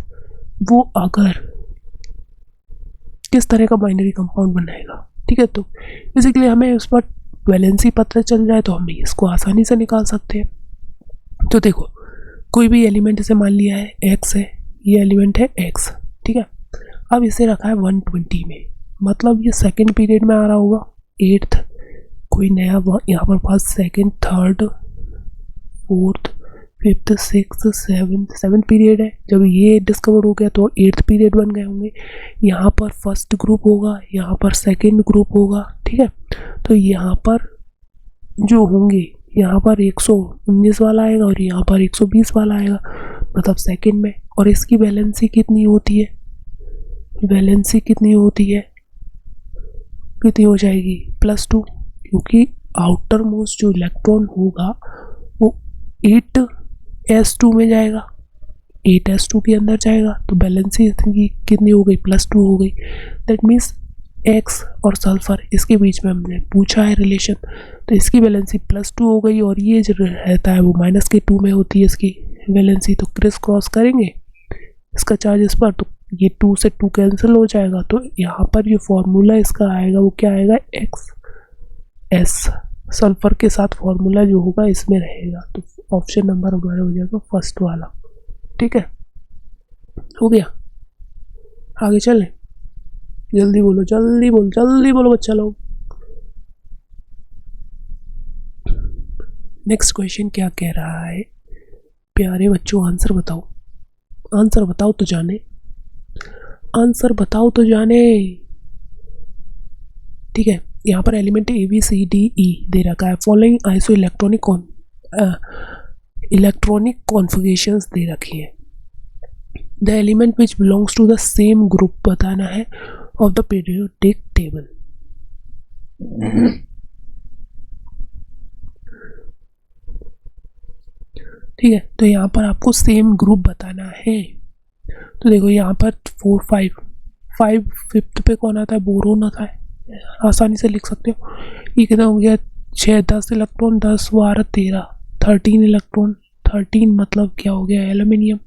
वो अगर किस तरह का बाइनरी कंपाउंड बनाएगा। ठीक है, तो बेसिकली हमें उस पर वैलेंसी पता चल जाए तो हम इसको आसानी से निकाल सकते हैं। तो देखो कोई भी एलिमेंट इसे मान लिया है एक्स है, ये एलिमेंट है एक्स। ठीक है, अब इसे रखा है 120 में, मतलब ये सेकंड पीरियड में आ रहा होगा, एट्थ कोई नया यहाँ पर first second third fourth fifth six seventh period है। जब ये डिस्कवर हो गया तो एट्थ पीरियड बन गए होंगे। यहाँ पर फर्स्ट ग्रुप होगा, यहाँ पर सेकंड ग्रुप होगा। ठीक है, तो यहाँ पर जो होंगे, यहाँ पर 119 वाला आएगा और यहाँ पर 120 वाला आएगा, मतलब सेकंड में। और इसकी वैलेंसी कितनी होती है, वैलेंसी कितनी होती है, कितनी हो जाएगी +2, क्योंकि आउटर मोस्ट जो इलेक्ट्रॉन होगा वो 8s2 में जाएगा, 8s2 के अंदर जाएगा, तो वैलेंसी कितनी हो गई, +2 हो गई। दैट मीन्स एक्स और सल्फर इसके बीच में हमने पूछा है रिलेशन, तो इसकी वैलेंसी +2 हो गई और ये जो रहता है वो -2 में होती है इसकी वैलेंसी। तो क्रिस क्रॉस करेंगे इसका चार्ज इस पर, तो ये 2 से 2 कैंसिल हो जाएगा। तो यहाँ पर जो फॉर्मूला इसका आएगा वो क्या आएगा, XS। सल्फर के साथ फॉर्मूला जो होगा इसमें रहेगा, तो ऑप्शन नंबर हमारा हो जाएगा फर्स्ट वाला। ठीक है, हो गया, आगे चलें। जल्दी बोलो, जल्दी बोलो, जल्दी बोलो बच्चा लोग। नेक्स्ट क्वेश्चन क्या कह रहा है, प्यारे बच्चों आंसर बताओ, आंसर बताओ तो जाने, आंसर बताओ तो जाने। ठीक है, यहाँ पर एलिमेंट ABCDE दे रखा है। फॉलोइंग आइसो इलेक्ट्रॉनिक कॉन्फ़िगरेशंस दे रखी है। The element which belongs to the same group बताना है ऑफ द पीरियोडिक टेबल। ठीक है, तो यहाँ पर आपको सेम ग्रुप बताना है। तो देखो यहाँ पर 4 5 फिफ्थ पे कौन आता है, बोरोन आता है, आसानी से लिख सकते हो। ये कितना हो गया, 6 10 इलेक्ट्रॉन, 10 12 13 13 इलेक्ट्रॉन, 13 मतलब क्या हो गया, एल्यूमिनियम।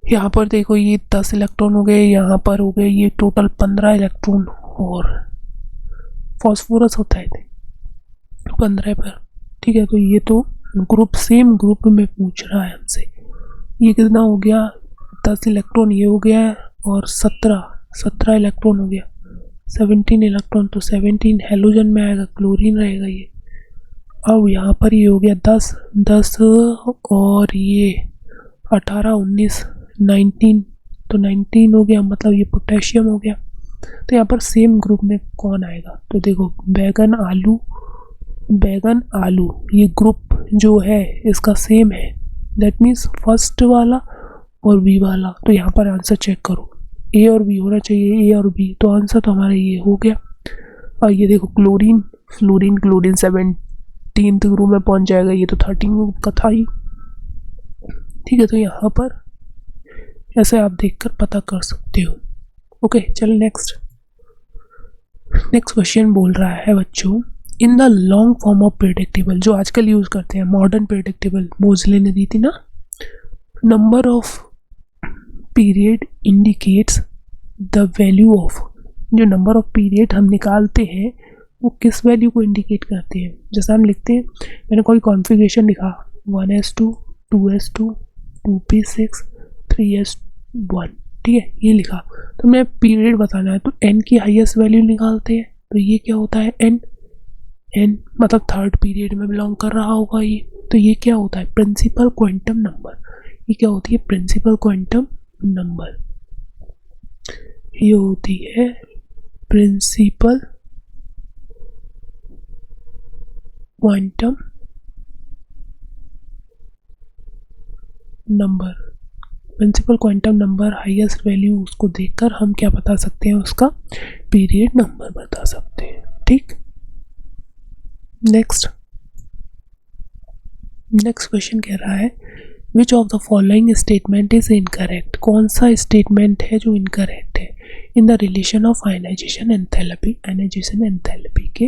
यहाँ पर देखो ये 10 इलेक्ट्रॉन हो गए, यहाँ पर हो गए ये टोटल 15 इलेक्ट्रॉन, और फॉस्फोरस होता है 15 पर। ठीक है, तो ये तो ग्रुप सेम ग्रुप में पूछ रहा है हमसे। ये कितना हो गया, 10 इलेक्ट्रॉन ये हो गया, और 17 इलेक्ट्रॉन हो गया, 17 इलेक्ट्रॉन, तो 17 हेलोजन में आएगा, क्लोरीन रहेगा ये। अब यहाँ पर ये हो गया 10 और ये 18 19 19, तो 19 हो गया, मतलब ये पोटेशियम हो गया। तो यहाँ पर सेम ग्रुप में कौन आएगा, तो देखो बैगन आलू ये ग्रुप जो है इसका सेम है, दैट मीन्स फर्स्ट वाला और बी वाला। तो यहाँ पर आंसर चेक करो, ए और बी होना चाहिए, ए और बी, तो आंसर तो हमारा ये हो गया। और ये देखो क्लोरीन 17th ग्रुप में पहुँच जाएगा, ये तो 13 ग्रुप का था ही। ठीक है, तो यहाँ पर ऐसे आप देखकर पता कर सकते हो। ओके, चलो नेक्स्ट क्वेश्चन बोल रहा है बच्चों, in the long form of periodic table, जो आजकल यूज़ करते हैं मॉडर्न पीरियोडिक टेबल, मोजले ने दी थी ना, number of period indicates the value of, जो नंबर ऑफ पीरियड हम निकालते हैं वो किस वैल्यू को इंडिकेट करते हैं। जैसे हम लिखते हैं, मैंने कोई कॉन्फ़िगरेशन लिखा 1s2 2s2 2p6 3s1, ठीक है, ये लिखा, तो मैं पीरियड बताना है, तो n की हाईएस्ट वैल्यू निकालते हैं। तो ये क्या होता है, n मतलब थर्ड पीरियड में बिलोंग कर रहा होगा ये। तो ये क्या होता है, प्रिंसिपल क्वांटम नंबर। ये क्या होती है, प्रिंसिपल क्वांटम नंबर। ये होती है principal quantum number. Principal quantum number highest value, उसको देखकर हम क्या बता सकते हैं, उसका पीरियड नंबर बता सकते हैं। ठीक, नेक्स्ट क्वेश्चन कह रहा है, which of the following statement is incorrect. कौन सा स्टेटमेंट है जो इनकरेक्ट है in the relation of ionization enthalpy, ionization enthalpy के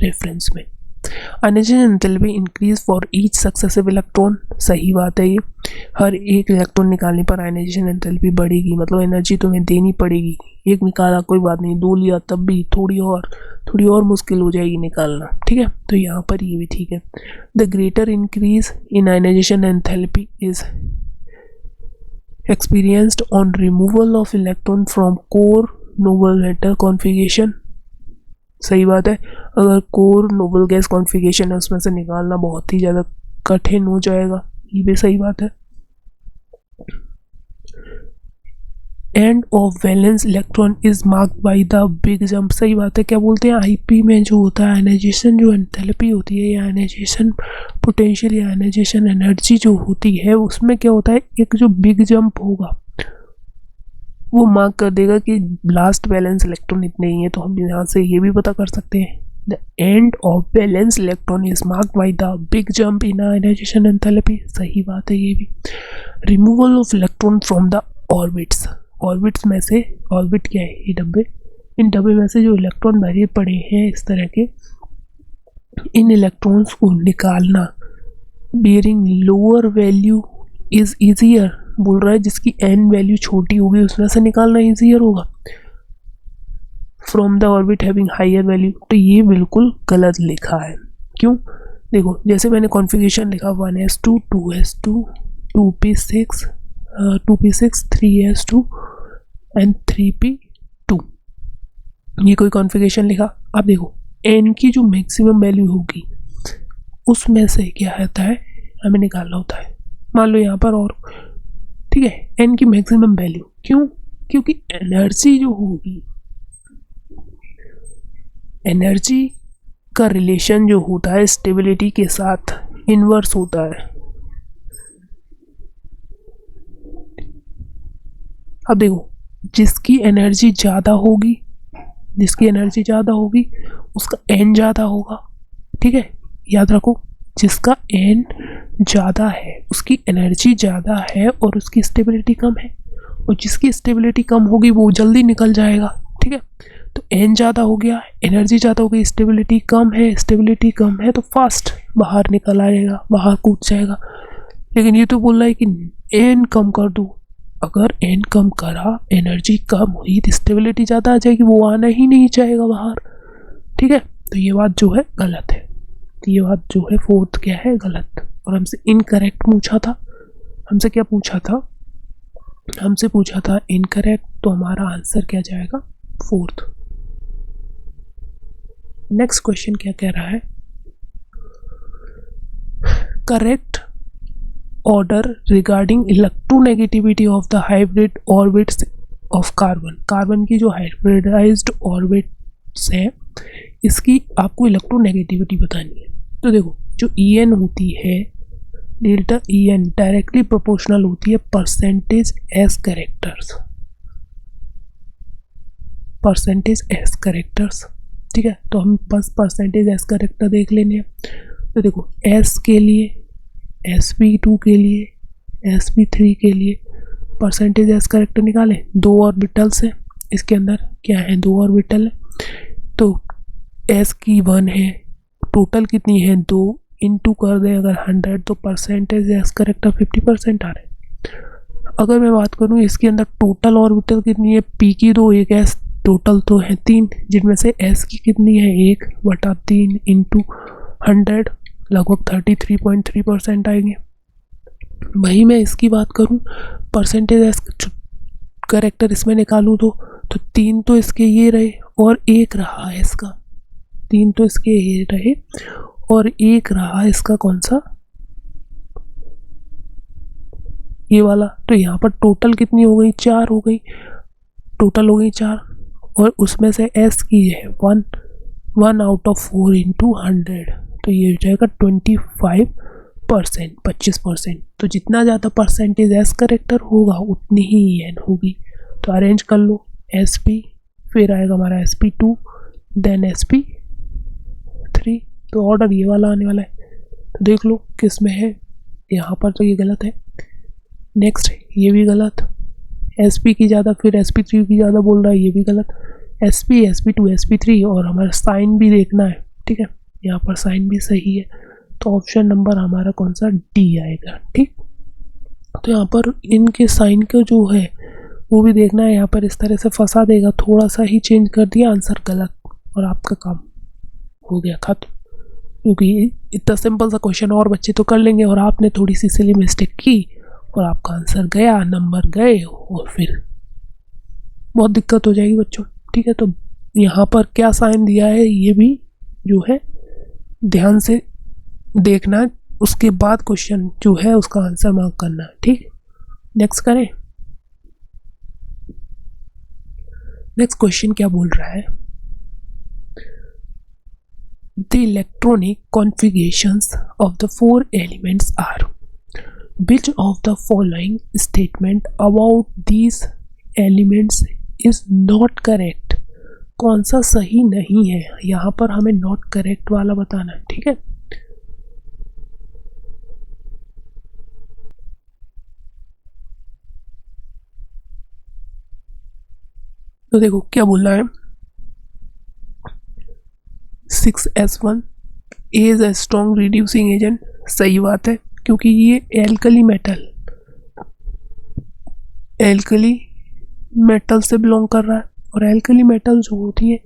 रेफरेंस में। Ionization enthalpy increase for each successive electron, सही बात है ये, हर एक इलेक्ट्रॉन निकालने पर आयनाइजेशन एंथैल्पी बढ़ेगी, मतलब एनर्जी तुम्हें देनी पड़ेगी। एक निकाला कोई बात नहीं, 2 लिया तब भी थोड़ी और मुश्किल हो जाएगी निकालना, ठीक है। तो यहाँ पर ये भी ठीक है। The greater increase in ionization enthalpy is experienced on removal of electron from core noble matter configuration, सही बात है। अगर कोर नोबल गैस कॉन्फ़िगरेशन है उसमें से निकालना बहुत ही ज़्यादा कठिन हो जाएगा, ये भी सही बात है। End of valence electron is marked by the big jump, सही बात है। क्या बोलते हैं आईपी में जो होता है आयनाइजेशन जो एंथैल्पी होती है या आयनाइजेशन पोटेंशियल या आयनाइजेशन एनर्जी जो होती है उसमें क्या होता है, एक जो बिग जंप होगा वो मार्क कर देगा कि लास्ट बैलेंस इलेक्ट्रॉन इतने ही है। तो हम यहाँ से ये भी पता कर सकते हैं the end of valence electron is marked by the big jump in ionization enthalpy, सही बात है ये भी। Removal of electron from the orbits, orbits में से, ऑर्बिट क्या है ये डब्बे, इन डब्बे में से जो इलेक्ट्रॉन भरे पड़े हैं इस तरह के, इन इलेक्ट्रॉन्स को निकालना bearing lower value is easier, बोल रहा है जिसकी एन वैल्यू छोटी होगी उसमें से निकालना ईजियर होगा from the orbit having higher value. तो ये बिल्कुल गलत लिखा है, क्यों? देखो जैसे मैंने कॉन्फ़िगरेशन लिखा 1s2 2s2 2p6 2p6 3s2 and 3p2, ये कोई कॉन्फ़िगरेशन लिखा। अब देखो एन की जो मैक्सिमम वैल्यू होगी उसमें से क्या होता है हमें निकालना होता है, मान लो यहाँ पर, और ठीक है एन की मैक्सिमम वैल्यू, क्यों? क्योंकि एनर्जी जो होगी, एनर्जी का रिलेशन जो होता है स्टेबिलिटी के साथ इन्वर्स होता है। अब देखो जिसकी एनर्जी ज़्यादा होगी, जिसकी एनर्जी ज़्यादा होगी उसका एन ज़्यादा होगा, ठीक है, याद रखो जिसका एन ज़्यादा है उसकी एनर्जी ज़्यादा है और उसकी स्टेबिलिटी कम है, और जिसकी स्टेबिलिटी कम होगी वो जल्दी निकल जाएगा, ठीक है। तो एन ज़्यादा हो गया, एनर्जी ज़्यादा हो गई, स्टेबिलिटी कम है, स्टेबिलिटी कम है तो फास्ट बाहर निकल आएगा, बाहर कूद जाएगा। लेकिन ये तो बोल रहा है कि एन कम कर दो, अगर एन कम करा एनर्जी कम हुई तो स्टेबिलिटी ज़्यादा आ जाएगी, वो आना ही नहीं चाहेगा बाहर, ठीक है। तो ये बात जो है गलत है, तो ये बात जो है फोर्थ क्या है गलत, और हमसे इनकरेक्ट पूछा था। हमसे क्या पूछा था? हमसे पूछा था इनकरेक्ट, तो हमारा आंसर क्या जाएगा? फोर्थ। नेक्स्ट क्वेश्चन क्या कह रहा है? Correct order regarding electronegativity of the hybrid orbits of carbon, carbon की जो हाइब्रिडाइज्ड ऑर्बिट्स है इसकी आपको इलेक्ट्रोनेगेटिविटी बतानी है। तो देखो जो En होती है डेल्टा En डायरेक्टली प्रोपोर्शनल होती है percentage S characters, percentage S characters, ठीक है। तो हम बस परसेंटेज एस कैरेक्टर देख लेंगे। तो देखो एस के लिए, sp2 के लिए, sp3 के लिए परसेंटेज एस कैरेक्टर निकालें। 2 ऑर्बिटल्स हैं इसके अंदर, क्या है 2 ऑर्बिटल है, तो s की 1 है, टोटल कितनी है 2, इनटू कर दें अगर 100 तो परसेंटेज एस कैरेक्टर 50% आ रहे हैं। अगर मैं बात करूँ इसके अंदर टोटल ऑर्बिटल कितनी है, p की 2 एक s, टोटल तो है 3, जिनमें से s की कितनी है 1/3 इंटू 100 लगभग 33.3% आएंगे। वही मैं इसकी बात करूं परसेंटेज एस कैरेक्टर इसमें निकालूं तो 3 तो इसके ये रहे और 1 रहा है इसका, 3 तो इसके ये रहे और 1 रहा इसका कौन सा, ये वाला। तो यहाँ पर टोटल कितनी हो गई 4 हो गई, टोटल हो गई 4, और उसमें से एस की है 1/4 इंटू 100, तो ये हो जाएगा 25%, 25%। तो जितना ज़्यादा परसेंटेज एस कैरेक्टर होगा उतनी ही एन होगी। तो अरेंज कर लो sp, फिर आएगा हमारा sp2 देन sp3, तो ऑर्डर ये वाला आने वाला है। तो देख लो किस में है, यहाँ पर तो ये गलत है। नेक्स्ट ये भी गलत, sp की ज़्यादा फिर sp3 की ज़्यादा बोल रहा है, ये भी गलत। sp sp2 sp3 और हमारा साइन भी देखना है, ठीक है। यहाँ पर साइन भी सही है, तो ऑप्शन नंबर हमारा कौन सा, डी आएगा। ठीक, तो यहाँ पर इनके साइन को जो है वो भी देखना है। यहाँ पर इस तरह से फंसा देगा, थोड़ा सा ही चेंज कर दिया, आंसर गलत, और आपका काम हो गया खत्म। क्योंकि इतना सिंपल सा क्वेश्चन और बच्चे तो कर लेंगे, और आपने थोड़ी सी सिली मिस्टेक की और आपका आंसर गया, नंबर गए, और फिर बहुत दिक्कत हो जाएगी बच्चों। ठीक है, तो यहाँ पर क्या साइन दिया है ये भी जो है ध्यान से देखना है, उसके बाद क्वेश्चन जो है उसका आंसर मार्क करना है। ठीक, नेक्स्ट करें। नेक्स्ट क्वेश्चन क्या बोल रहा है, the electronic configurations of the 4 elements are, which of the following statement about these elements is not correct. कौन सा सही नहीं है, यहाँ पर हमें नॉट करेक्ट वाला बताना है। ठीक है, तो देखो क्या बोल रहा है, 6s1 is a strong reducing agent. सही बात है, क्योंकि ये एल्कली मेटल से बिलोंग कर रहा है, और एल्कली मेटल जो होती है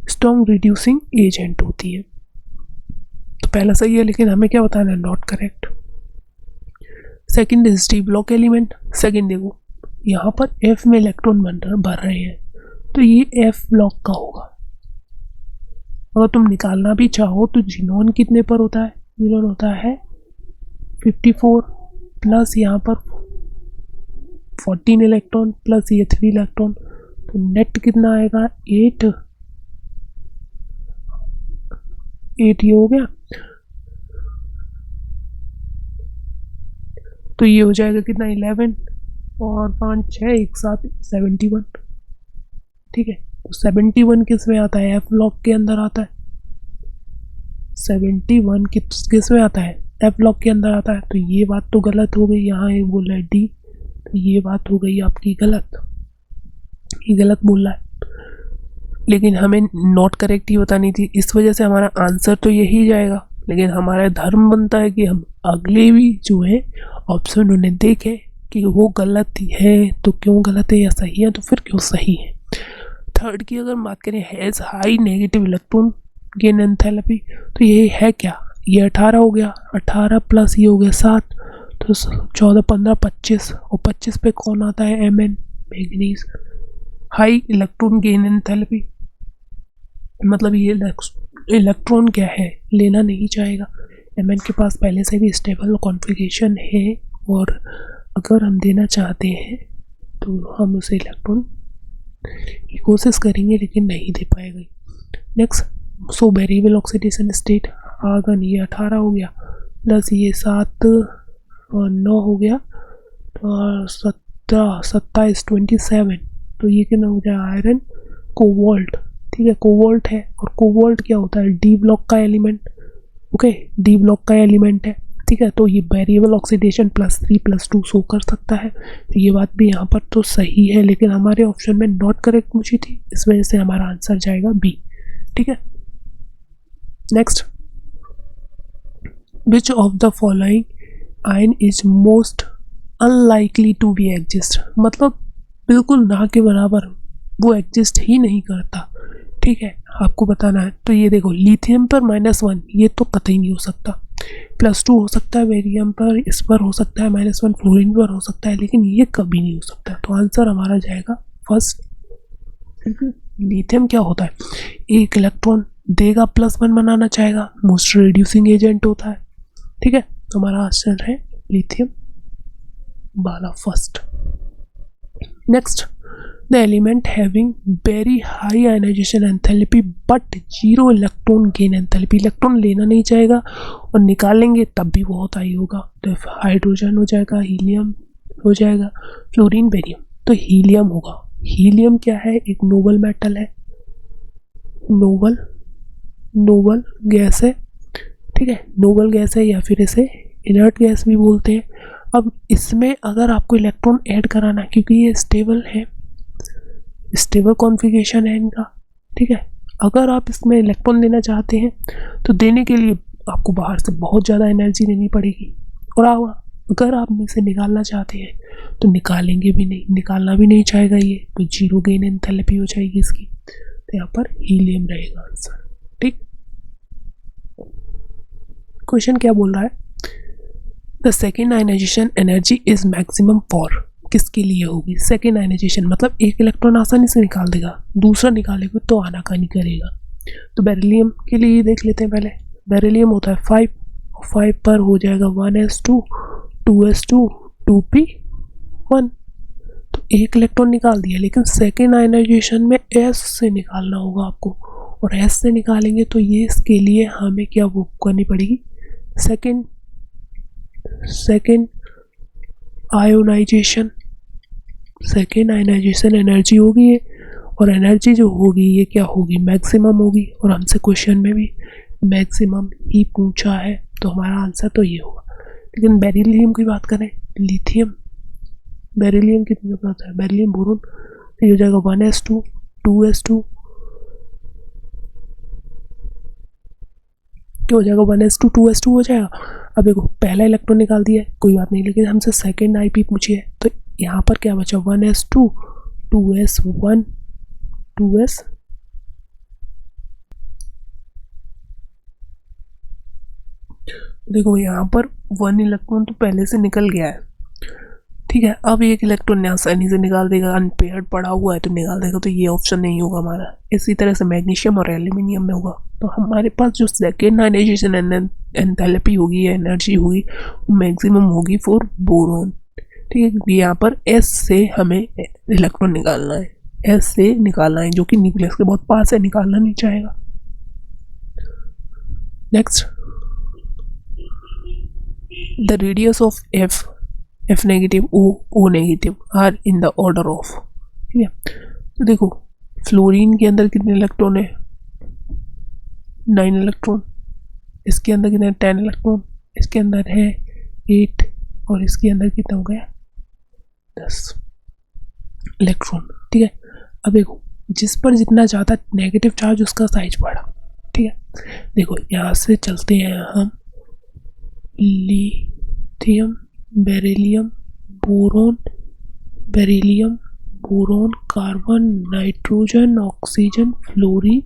स्ट्रॉन्ग रिड्यूसिंग एजेंट होती है, तो पहला सही है, लेकिन हमें क्या बताना है, not correct. Second is D block element. Second देखो यहाँ पर एफ में इलेक्ट्रॉन भर रहे हैं, तो ये एफ ब्लॉक का होगा। अगर तुम निकालना भी चाहो तो जिनोन कितने पर होता है, जिनोन होता है 54 प्लस यहाँ पर 14 इलेक्ट्रॉन प्लस ये 3 इलेक्ट्रॉन, तो नेट कितना आएगा, 8 ये हो गया, तो ये हो जाएगा कितना, 11 और 5 6 एक साथ 71। ठीक है, तो 71 किस में आता है, एफ ब्लॉक के अंदर आता है। 71 किस में आता है, एफ ब्लॉक के अंदर आता है, तो ये बात तो गलत हो गई। यहाँ एक बोल रहा है डी, तो ये बात हो गई आपकी गलत, ये गलत बोल रहा है, लेकिन हमें नॉट करेक्ट ही बतानी थी, इस वजह से हमारा आंसर तो यही जाएगा। लेकिन हमारा धर्म बनता है कि हम अगले भी जो है ऑप्शन उन्हें देखें कि वो गलत है तो क्यों गलत है, या सही है तो फिर क्यों सही है। थर्ड की अगर बात करें, has high negative electron gain enthalpy, तो ये है क्या, ये 18 हो गया, 18 प्लस ये हो गया 7, तो 14 15 25, और 25 पे कौन आता है, Mn manganese. High electron gain enthalpy मतलब ये इलेक्ट्रॉन क्या है, लेना नहीं चाहेगा। Mn के पास पहले से भी स्टेबल कॉन्फ़िगरेशन है, और अगर हम देना चाहते हैं तो हम उसे इलेक्ट्रॉन की कोशिश करेंगे, लेकिन नहीं दे पाएगा। Next, so variable oxidation state argon, ये 18 हो गया प्लस ये 7 और 9 हो गया, और 17 27 27, तो ये कितना हो गया, आयरन कोबाल्ट। ठीक है, कोबाल्ट है, और कोबाल्ट क्या होता है, डी ब्लॉक का एलिमेंट। ओके, डी ब्लॉक का एलिमेंट है। ठीक है, तो ये वेरिएबल ऑक्सीडेशन +3 +2 शो कर सकता है, तो ये बात भी यहाँ पर तो सही है, लेकिन हमारे ऑप्शन में नॉट करेक्ट मुझे थी, इस वजह से हमारा आंसर जाएगा बी। ठीक है, next, which of the following ion is most unlikely to be exist, मतलब बिल्कुल ना के बराबर, वो एग्जिस्ट ही नहीं करता। ठीक है, आपको बताना है, तो ये देखो लिथियम पर -1, ये तो कतई नहीं हो सकता, +2 हो सकता है बेरियम पर, इस पर हो सकता है -1, फ्लोरीन पर हो सकता है, लेकिन ये कभी नहीं हो सकता, तो आंसर हमारा जाएगा फर्स्ट। लिथियम क्या होता है, एक इलेक्ट्रॉन देगा +1 बनाना चाहेगा, मोस्ट रिड्यूसिंग एजेंट होता है। ठीक है, तो हमारा आंसर है लिथियम वाला first. Next, the element having very high ionization enthalpy but 0 electron gain enthalpy, electron लेना नहीं चाहेगा और निकालेंगे तब भी बहुत हाई होगा, तो हाइड्रोजन हो जाएगा, हीलियम हो जाएगा, फ्लोरीन, बेरियम, तो हीलियम होगा। हीलियम क्या है, एक नोबल मेटल है, नोबल गैस है। ठीक है, नोबल गैस है, या फिर इसे इनर्ट गैस भी बोलते हैं। अब इसमें अगर आपको इलेक्ट्रॉन ऐड कराना, क्योंकि ये स्टेबल है, स्टेबल कॉन्फ़िगरेशन है इनका। ठीक है, अगर आप इसमें इलेक्ट्रॉन देना चाहते हैं तो देने के लिए आपको बाहर से बहुत ज़्यादा एनर्जी देनी पड़ेगी, और अगर आप में से निकालना चाहते हैं तो निकालेंगे भी नहीं, निकालना भी नहीं चाहेगा ये, तो जीरो गेन एंथैल्पी हो जाएगी इसकी। तो यहाँ पर हीलियम रहेगा आंसर। ठीक, क्वेश्चन क्या बोल रहा है, the second ionization energy is maximum for, किसके लिए होगी सेकेंड आयनाइजेशन, मतलब एक इलेक्ट्रॉन आसानी से निकाल देगा, दूसरा निकालेगा तो आनाकानी करेगा। तो बेरिलियम के लिए देख लेते हैं पहले। बेरिलियम होता है 5, 5 पर हो जाएगा 1s2 2s2 2p1, तो एक इलेक्ट्रॉन निकाल दिया, लेकिन सेकेंड आयनाइजेशन में s से निकालना होगा आपको, और s से निकालेंगे तो ये इसके लिए हमें क्या वो करनी पड़ेगी, second ionization, second ionization energy होगी ये, और एनर्जी जो होगी ये क्या होगी, मैक्सिमम होगी, और हमसे क्वेश्चन में भी मैक्सिमम ही पूछा है, तो हमारा आंसर तो ये होगा। लेकिन बेरिलियम की बात करें, लिथियम, बेरिलियम कितने का होता है, बेरिलियम बोरोन, तो ये हो जाएगा 1s2 2s2, क्या हो जाएगा 1s2 2s2 हो जाएगा। अब देखो पहला इलेक्ट्रॉन निकाल दिया है, कोई बात नहीं, लेकिन हमसे सेकेंड आईपी पूछी है, तो यहाँ पर क्या बचा 1s2 2s1 2s, देखो यहाँ पर 1 इलेक्ट्रॉन तो पहले से निकल गया है, ठीक है। अब एक इलेक्ट्रॉन आसानी से निकाल देगा, अनपेयर्ड पड़ा हुआ है तो निकाल देगा, तो ये ऑप्शन नहीं होगा हमारा। इसी तरह से मैग्नीशियम और एल्यूमिनियम में होगा। तो हमारे पास जो सेकेंड आयनाइजेशन एंथैल्पी होगी, एनर्जी होगी, वो मैक्सिमम होगी फॉर बोरोन, ठीक है। यहाँ पर एस से हमें इलेक्ट्रॉन निकालना है, एस से निकालना है, जो कि न्यूक्लियस के बहुत पास है, निकालना नहीं चाहेगा। Next, the radius of F negative O negative are in the order of, ठीक है। तो देखो फ्लोरीन के अंदर कितने इलेक्ट्रॉन है, 9 इलेक्ट्रॉन, इसके अंदर कितने 10 इलेक्ट्रॉन, इसके अंदर है 8, और इसके अंदर कितना हो गया 10 इलेक्ट्रॉन, ठीक है। अब देखो जिस पर जितना ज़्यादा नेगेटिव चार्ज उसका साइज बढ़ा, ठीक है। देखो यहाँ से चलते हैं हम, lithium, beryllium, boron, beryllium, boron, carbon, nitrogen, oxygen, fluorine,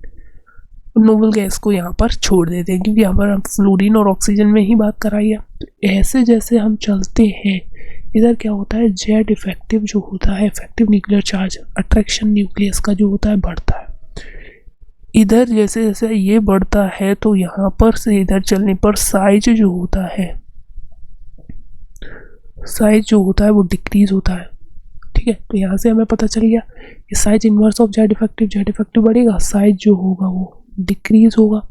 noble gas को यहाँ पर छोड़ देते हैं, क्योंकि यहाँ पर हम फ्लोरीन और ऑक्सीजन में ही बात कराई है। तो ऐसे जैसे हम चलते हैं, इधर क्या होता है, जेड इफेक्टिव जो होता है, effective nuclear charge attraction nucleus का जो होता है बढ़ता है। इधर जैसे जैसे ये बढ़ता है तो यहाँ पर से इधर चलने पर साइज जो होता है, साइज जो होता है वो डिक्रीज होता है, ठीक है। तो यहाँ से हमें पता चल गया कि size inverse of Z effective बढ़ेगा, साइज जो होगा वो डिक्रीज होगा,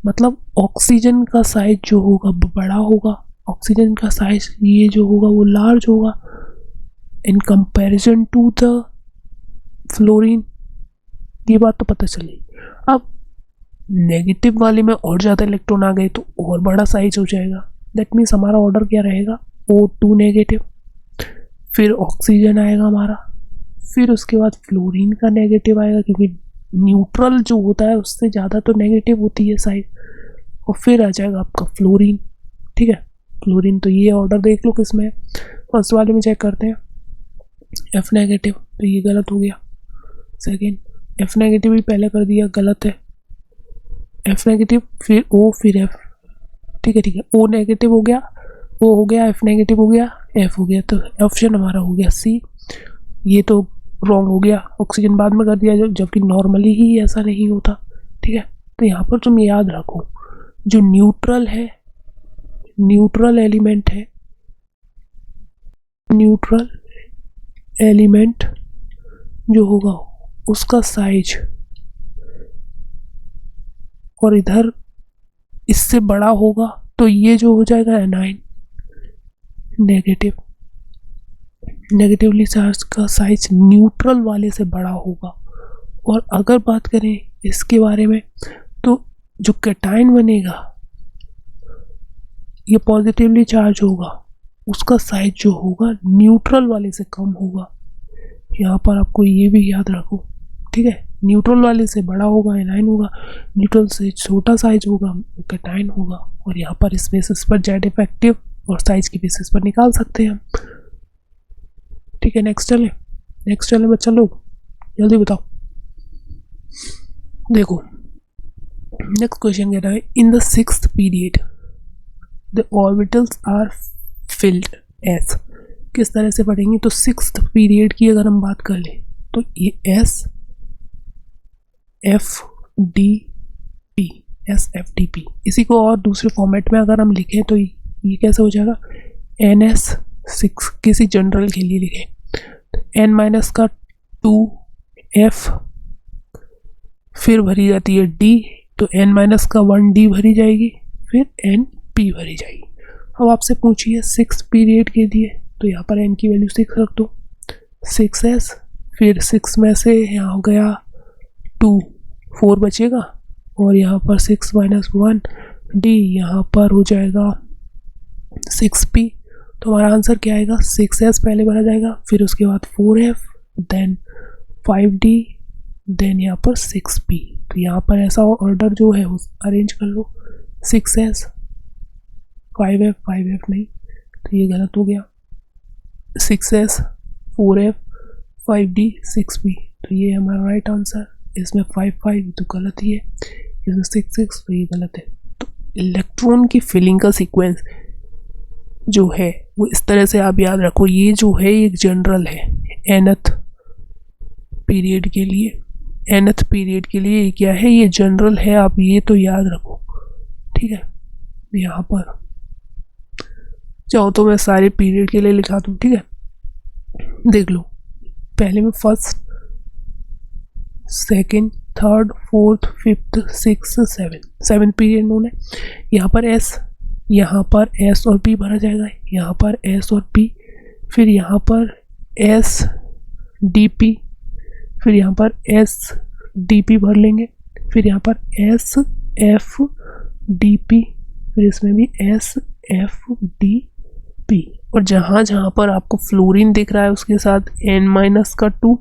मतलब ऑक्सीजन का साइज जो होगा बड़ा होगा, ऑक्सीजन का साइज ये जो होगा वो लार्ज होगा in comparison to the fluorine. ये बात तो पता चली। अब नेगेटिव वाले में और ज़्यादा इलेक्ट्रॉन आ गए तो और बड़ा साइज हो जाएगा। दैट मीन्स हमारा ऑर्डर क्या रहेगा, O2 नेगेटिव, फिर ऑक्सीजन आएगा हमारा, फिर उसके बाद फ्लोरीन का नेगेटिव आएगा, क्योंकि न्यूट्रल जो होता है उससे ज़्यादा तो नेगेटिव होती है साइड, और फिर आ जाएगा आपका फ्लोरीन, ठीक है। फ्लोरीन, तो ये ऑर्डर देख लो किसमें है। फर्स्ट वाले में चेक करते हैं, F नेगेटिव, तो ये गलत हो गया। सेकेंड F नेगेटिव भी पहले कर दिया, गलत है। F नेगेटिव, फिर O, फिर F, ठीक है ठीक है। O नेगेटिव हो गया, O हो गया, F नेगेटिव हो गया, F हो गया, तो ऑप्शन हमारा हो गया C। ये तो रॉन्ग हो गया, ऑक्सीजन बाद में कर दिया जबकि नॉर्मली ही ऐसा नहीं होता, ठीक है। तो यहाँ पर तुम याद रखो, जो न्यूट्रल है, न्यूट्रल एलिमेंट है, न्यूट्रल एलिमेंट जो होगा उसका साइज, और इधर इससे बड़ा होगा तो ये जो हो जाएगा एनाइन नेगेटिव, नेगेटिवली चार्ज का साइज न्यूट्रल वाले से बड़ा होगा। और अगर बात करें इसके बारे में, तो जो कैटायन बनेगा ये पॉजिटिवली चार्ज होगा, उसका साइज जो होगा न्यूट्रल वाले से कम होगा। यहाँ पर आपको ये भी याद रखो, ठीक है। न्यूट्रल वाले से बड़ा होगा एनाइन होगा, न्यूट्रल से छोटा साइज होगा कैटाइन होगा। और यहाँ पर इस बेसिस पर जेड इफेक्टिव और साइज की बेसिस पर निकाल सकते हैं हम। ठीक है, नेक्स्ट चले बच्चा लोग, जल्दी बताओ। देखो नेक्स्ट क्वेश्चन कह रहा है in the 6th period the orbitals are filled as. किस तरह से पढ़ेंगे, तो 6th पीरियड की अगर हम बात कर लें तो ये एस एफ डी पी, इसी को और दूसरे फॉर्मेट में अगर हम लिखें तो ये कैसे हो जाएगा, एन एस 6 किसी जनरल के लिए लिखें, एन माइनस का 2 एफ, फिर भरी जाती है डी, तो एन माइनस का 1 डी भरी जाएगी, फिर एन पी भरी जाएगी। अब आपसे पूछिए 6 पीरियड के लिए, तो यहाँ पर एन की वैल्यू 6 रख दो, 6s, फिर 6 में से यहाँ हो गया 2, 4 बचेगा, और यहाँ पर 6 माइनस 1 डी, यहाँ पर हो जाएगा 6p। तो हमारा आंसर क्या आएगा, 6s पहले भरा जाएगा, फिर उसके बाद 4f, देन 5d, देन यहाँ पर 6p। तो यहाँ पर ऐसा ऑर्डर जो है उस अरेंज कर लो, 6s 5f नहीं, तो ये गलत हो गया, 6s 4f 5d 6p, तो ये हमारा राइट आंसर। इसमें 5 तो गलत ही है, इसमें 6 तो ये गलत है। तो इलेक्ट्रॉन की फिलिंग का सीक्वेंस जो है वो इस तरह से आप याद रखो, ये जो है एक जनरल है nth पीरियड के लिए, ये क्या है, ये जनरल है, आप ये तो याद रखो। ठीक है, यहाँ पर चाहो तो मैं सारे पीरियड के लिए लिखा दूँ। ठीक है, देख लो, पहले में first, second, third, fourth, fifth, sixth, seven period known है। यहाँ पर एस और पी भरा जाएगा, यहाँ पर एस और पी, फिर यहाँ पर एस डी पी, फिर यहाँ पर एस डी पी भर लेंगे, फिर यहाँ पर एस एफ डी पी, फिर इसमें भी एस एफ डी पी, और जहाँ जहाँ पर आपको फ्लोरीन दिख रहा है उसके साथ n माइनस का 2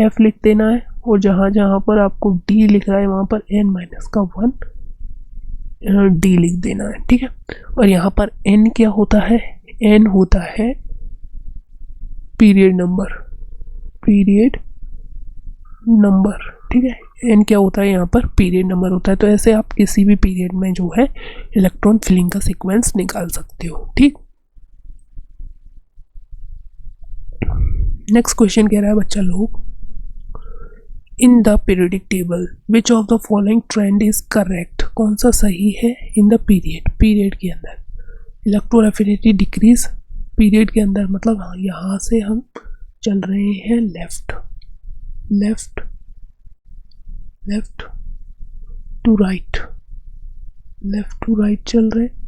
f लिख देना है, और जहाँ जहाँ पर आपको d लिख रहा है वहाँ पर n माइनस का 1 d लिख देना है। ठीक है, और यहाँ पर n क्या होता है, n होता है पीरियड नंबर। ठीक है, n क्या होता है यहाँ पर, पीरियड नंबर होता है। तो ऐसे आप किसी भी पीरियड में जो है इलेक्ट्रॉन फिलिंग का सीक्वेंस निकाल सकते हो। ठीक, नेक्स्ट क्वेश्चन कह रहा है बच्चा लोग, in the periodic table which of the following trend is correct. कौन सा सही है इन द पीरियड के अंदर, इलेक्ट्रॉन एफिनिटी डिक्रीज पीरियड के अंदर, मतलब यहाँ से हम चल रहे हैं लेफ्ट टू राइट चल रहे हैं।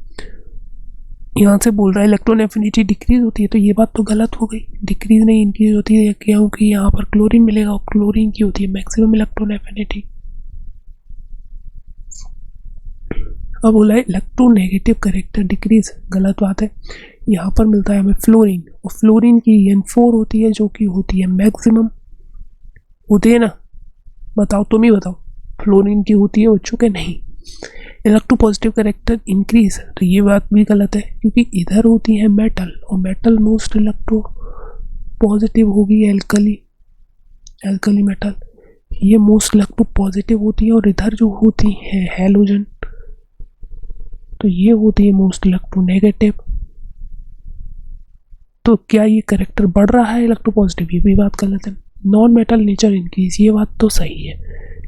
यहाँ से बोल रहा है इलेक्ट्रॉन एफिनिटी डिक्रीज होती है, तो ये बात तो गलत हो गई, डिक्रीज नहीं इंक्रीज होती है, क्योंकि यहाँ पर क्लोरीन मिलेगा और क्लोरीन की होती है मैक्सिमम इलेक्ट्रॉन एफिनिटी। अब बोला है इलेक्ट्रोनेगेटिव कैरेक्टर डिक्रीज, गलत बात है। यहाँ पर मिलता है हमें फ्लोरीन, और फ्लोरीन की N4 होती है जो कि होती है मैक्सिमम, होती है ना, बताओ, तुम ही बताओ, फ्लोरीन की होती है बच्चों के नहीं। इलेक्ट्रो पॉजिटिव कैरेक्टर इंक्रीज, तो ये बात भी गलत है, क्योंकि इधर होती है मेटल, और मेटल मोस्ट इलेक्ट्रो पॉजिटिव होगी एल्कली मेटल, ये मोस्ट इलेक्ट्रो पॉजिटिव होती है, और इधर जो होती है हैलोजन, तो ये होती है मोस्ट इलेक्ट्रो नेगेटिव। तो क्या ये कैरेक्टर बढ़ रहा है इलेक्ट्रो पॉजिटिव, ये भी बात गलत है। नॉन मेटल नेचर इंक्रीज, ये बात तो सही है,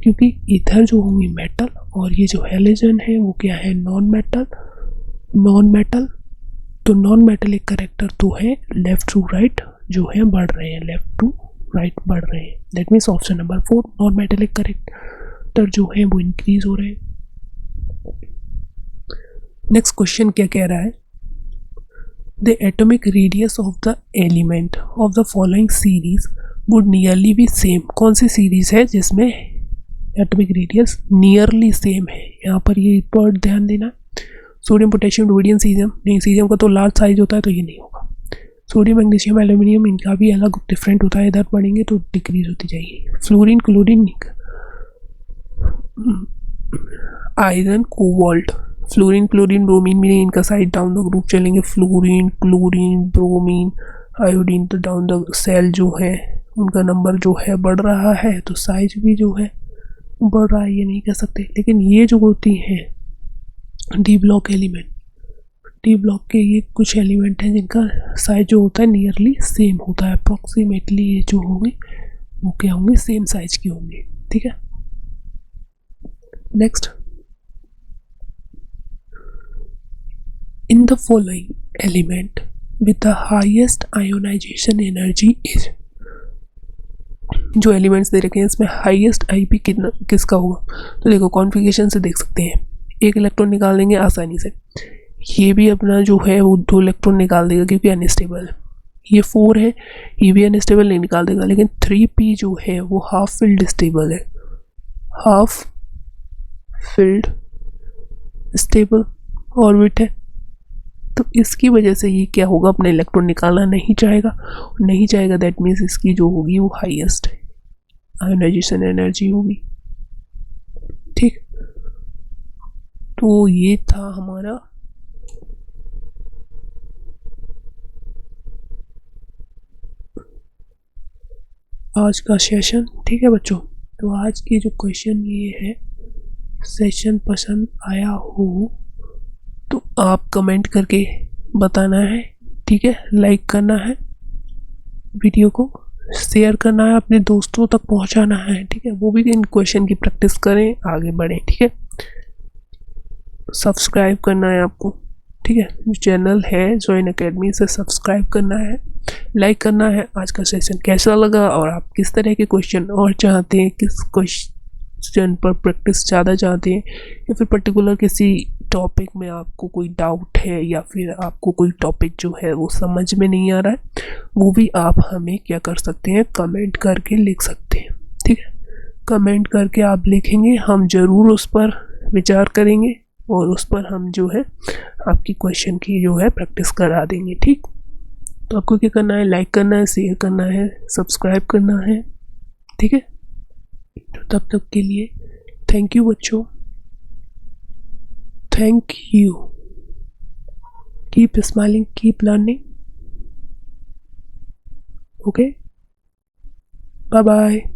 क्योंकि इधर जो होंगी मेटल, और ये जो हैलोजन है वो क्या है, नॉन मेटल। तो नॉन मेटलिक कैरेक्टर तो है लेफ्ट टू राइट जो है बढ़ रहे हैं, लेफ्ट टू राइट बढ़ रहे हैं। That means option number 4 non metallic character जो है वो इंक्रीज हो रहे हैं। नेक्स्ट क्वेश्चन क्या कह रहा है, the atomic radius of the element of the following series would nearly B same. कौन सी सीरीज है जिसमें एटॉमिक रेडियस नियरली सेम है, यहाँ पर ये पॉइंट ध्यान देना। सोडियम पोटेशियम रुबिडियम सीजियम, नहीं सीजियम का तो लार्ज साइज होता है तो ये नहीं होगा। सोडियम मैग्नीशियम एल्यूमिनियम, इनका भी अलग डिफरेंट होता है, इधर पढ़ेंगे तो डिक्रीज होती जाएगी। Fluorine chlorine iron, cobalt, fluorine, chlorine, bromine भी नहीं, इनका साइड डाउन द ग्रुप चलेंगे, फ्लोरीन, क्लोरीन, ब्रोमीन, आयोडीन। तो डाउन द सेल जो है उनका नंबर जो है बढ़ रहा है, तो साइज भी जो है बढ़ रहा है, ये नहीं कह सकते। लेकिन ये जो होती हैं D block element, D block के ये कुछ एलिमेंट हैं जिनका साइज जो होता है नियरली सेम होता है, अप्रॉक्सीमेटली ये जो होंगे वो क्या होंगे, सेम साइज के होंगे। ठीक है, next, in the following element with the highest ionization energy is, जो एलिमेंट्स दे रखे हैं इसमें हाईएस्ट आईपी कितना किसका होगा, तो देखो कॉन्फ़िगरेशन से देख सकते हैं, एक इलेक्ट्रॉन निकाल देंगे आसानी से, ये भी अपना जो है वो 2 इलेक्ट्रॉन निकाल देगा क्योंकि अनस्टेबल, ये 4 है, ये भी अनस्टेबल नहीं निकाल देगा। लेकिन 3p जो है वो हाफ फिल्ड स्टेबल है, हाफ फिल्ड स्टेबल ऑर्बिट है, तो इसकी वजह से ये क्या होगा, अपना इलेक्ट्रॉन निकालना नहीं चाहेगा, दैट मीन्स इसकी जो होगी वो हाईएस्ट आयोनाइजेशन एनर्जी होगी। ठीक, तो ये था हमारा आज का सेशन। ठीक है बच्चों, तो आज की जो क्वेश्चन ये है, सेशन पसंद आया हो तो आप कमेंट करके बताना है। ठीक है, लाइक करना है, वीडियो को शेयर करना है, अपने दोस्तों तक पहुंचाना है। ठीक है, वो भी इन क्वेश्चन की प्रैक्टिस करें, आगे बढ़ें। ठीक है, सब्सक्राइब करना है आपको। ठीक है, जो चैनल है जॉइन एकेडमी से सब्सक्राइब करना है, लाइक करना है। आज का सेशन कैसा लगा और आप किस तरह के क्वेश्चन और चाहते हैं, किस क्वेश्चन पर प्रैक्टिस ज़्यादा चाहते हैं, या फिर पर्टिकुलर किसी टॉपिक में आपको कोई डाउट है, या फिर आपको कोई टॉपिक जो है वो समझ में नहीं आ रहा है, वो भी आप हमें क्या कर सकते हैं, कमेंट करके लिख सकते हैं। ठीक है, कमेंट करके आप लिखेंगे, हम ज़रूर उस पर विचार करेंगे और उस पर हम जो है आपकी क्वेश्चन की जो है प्रैक्टिस करा देंगे। ठीक, तो आपको क्या करना है, लाइक करना है, शेयर करना है, सब्सक्राइब करना है। ठीक है, तो तब तक के लिए थैंक यू बच्चों, thank you, keep smiling, keep learning. Okay, bye bye.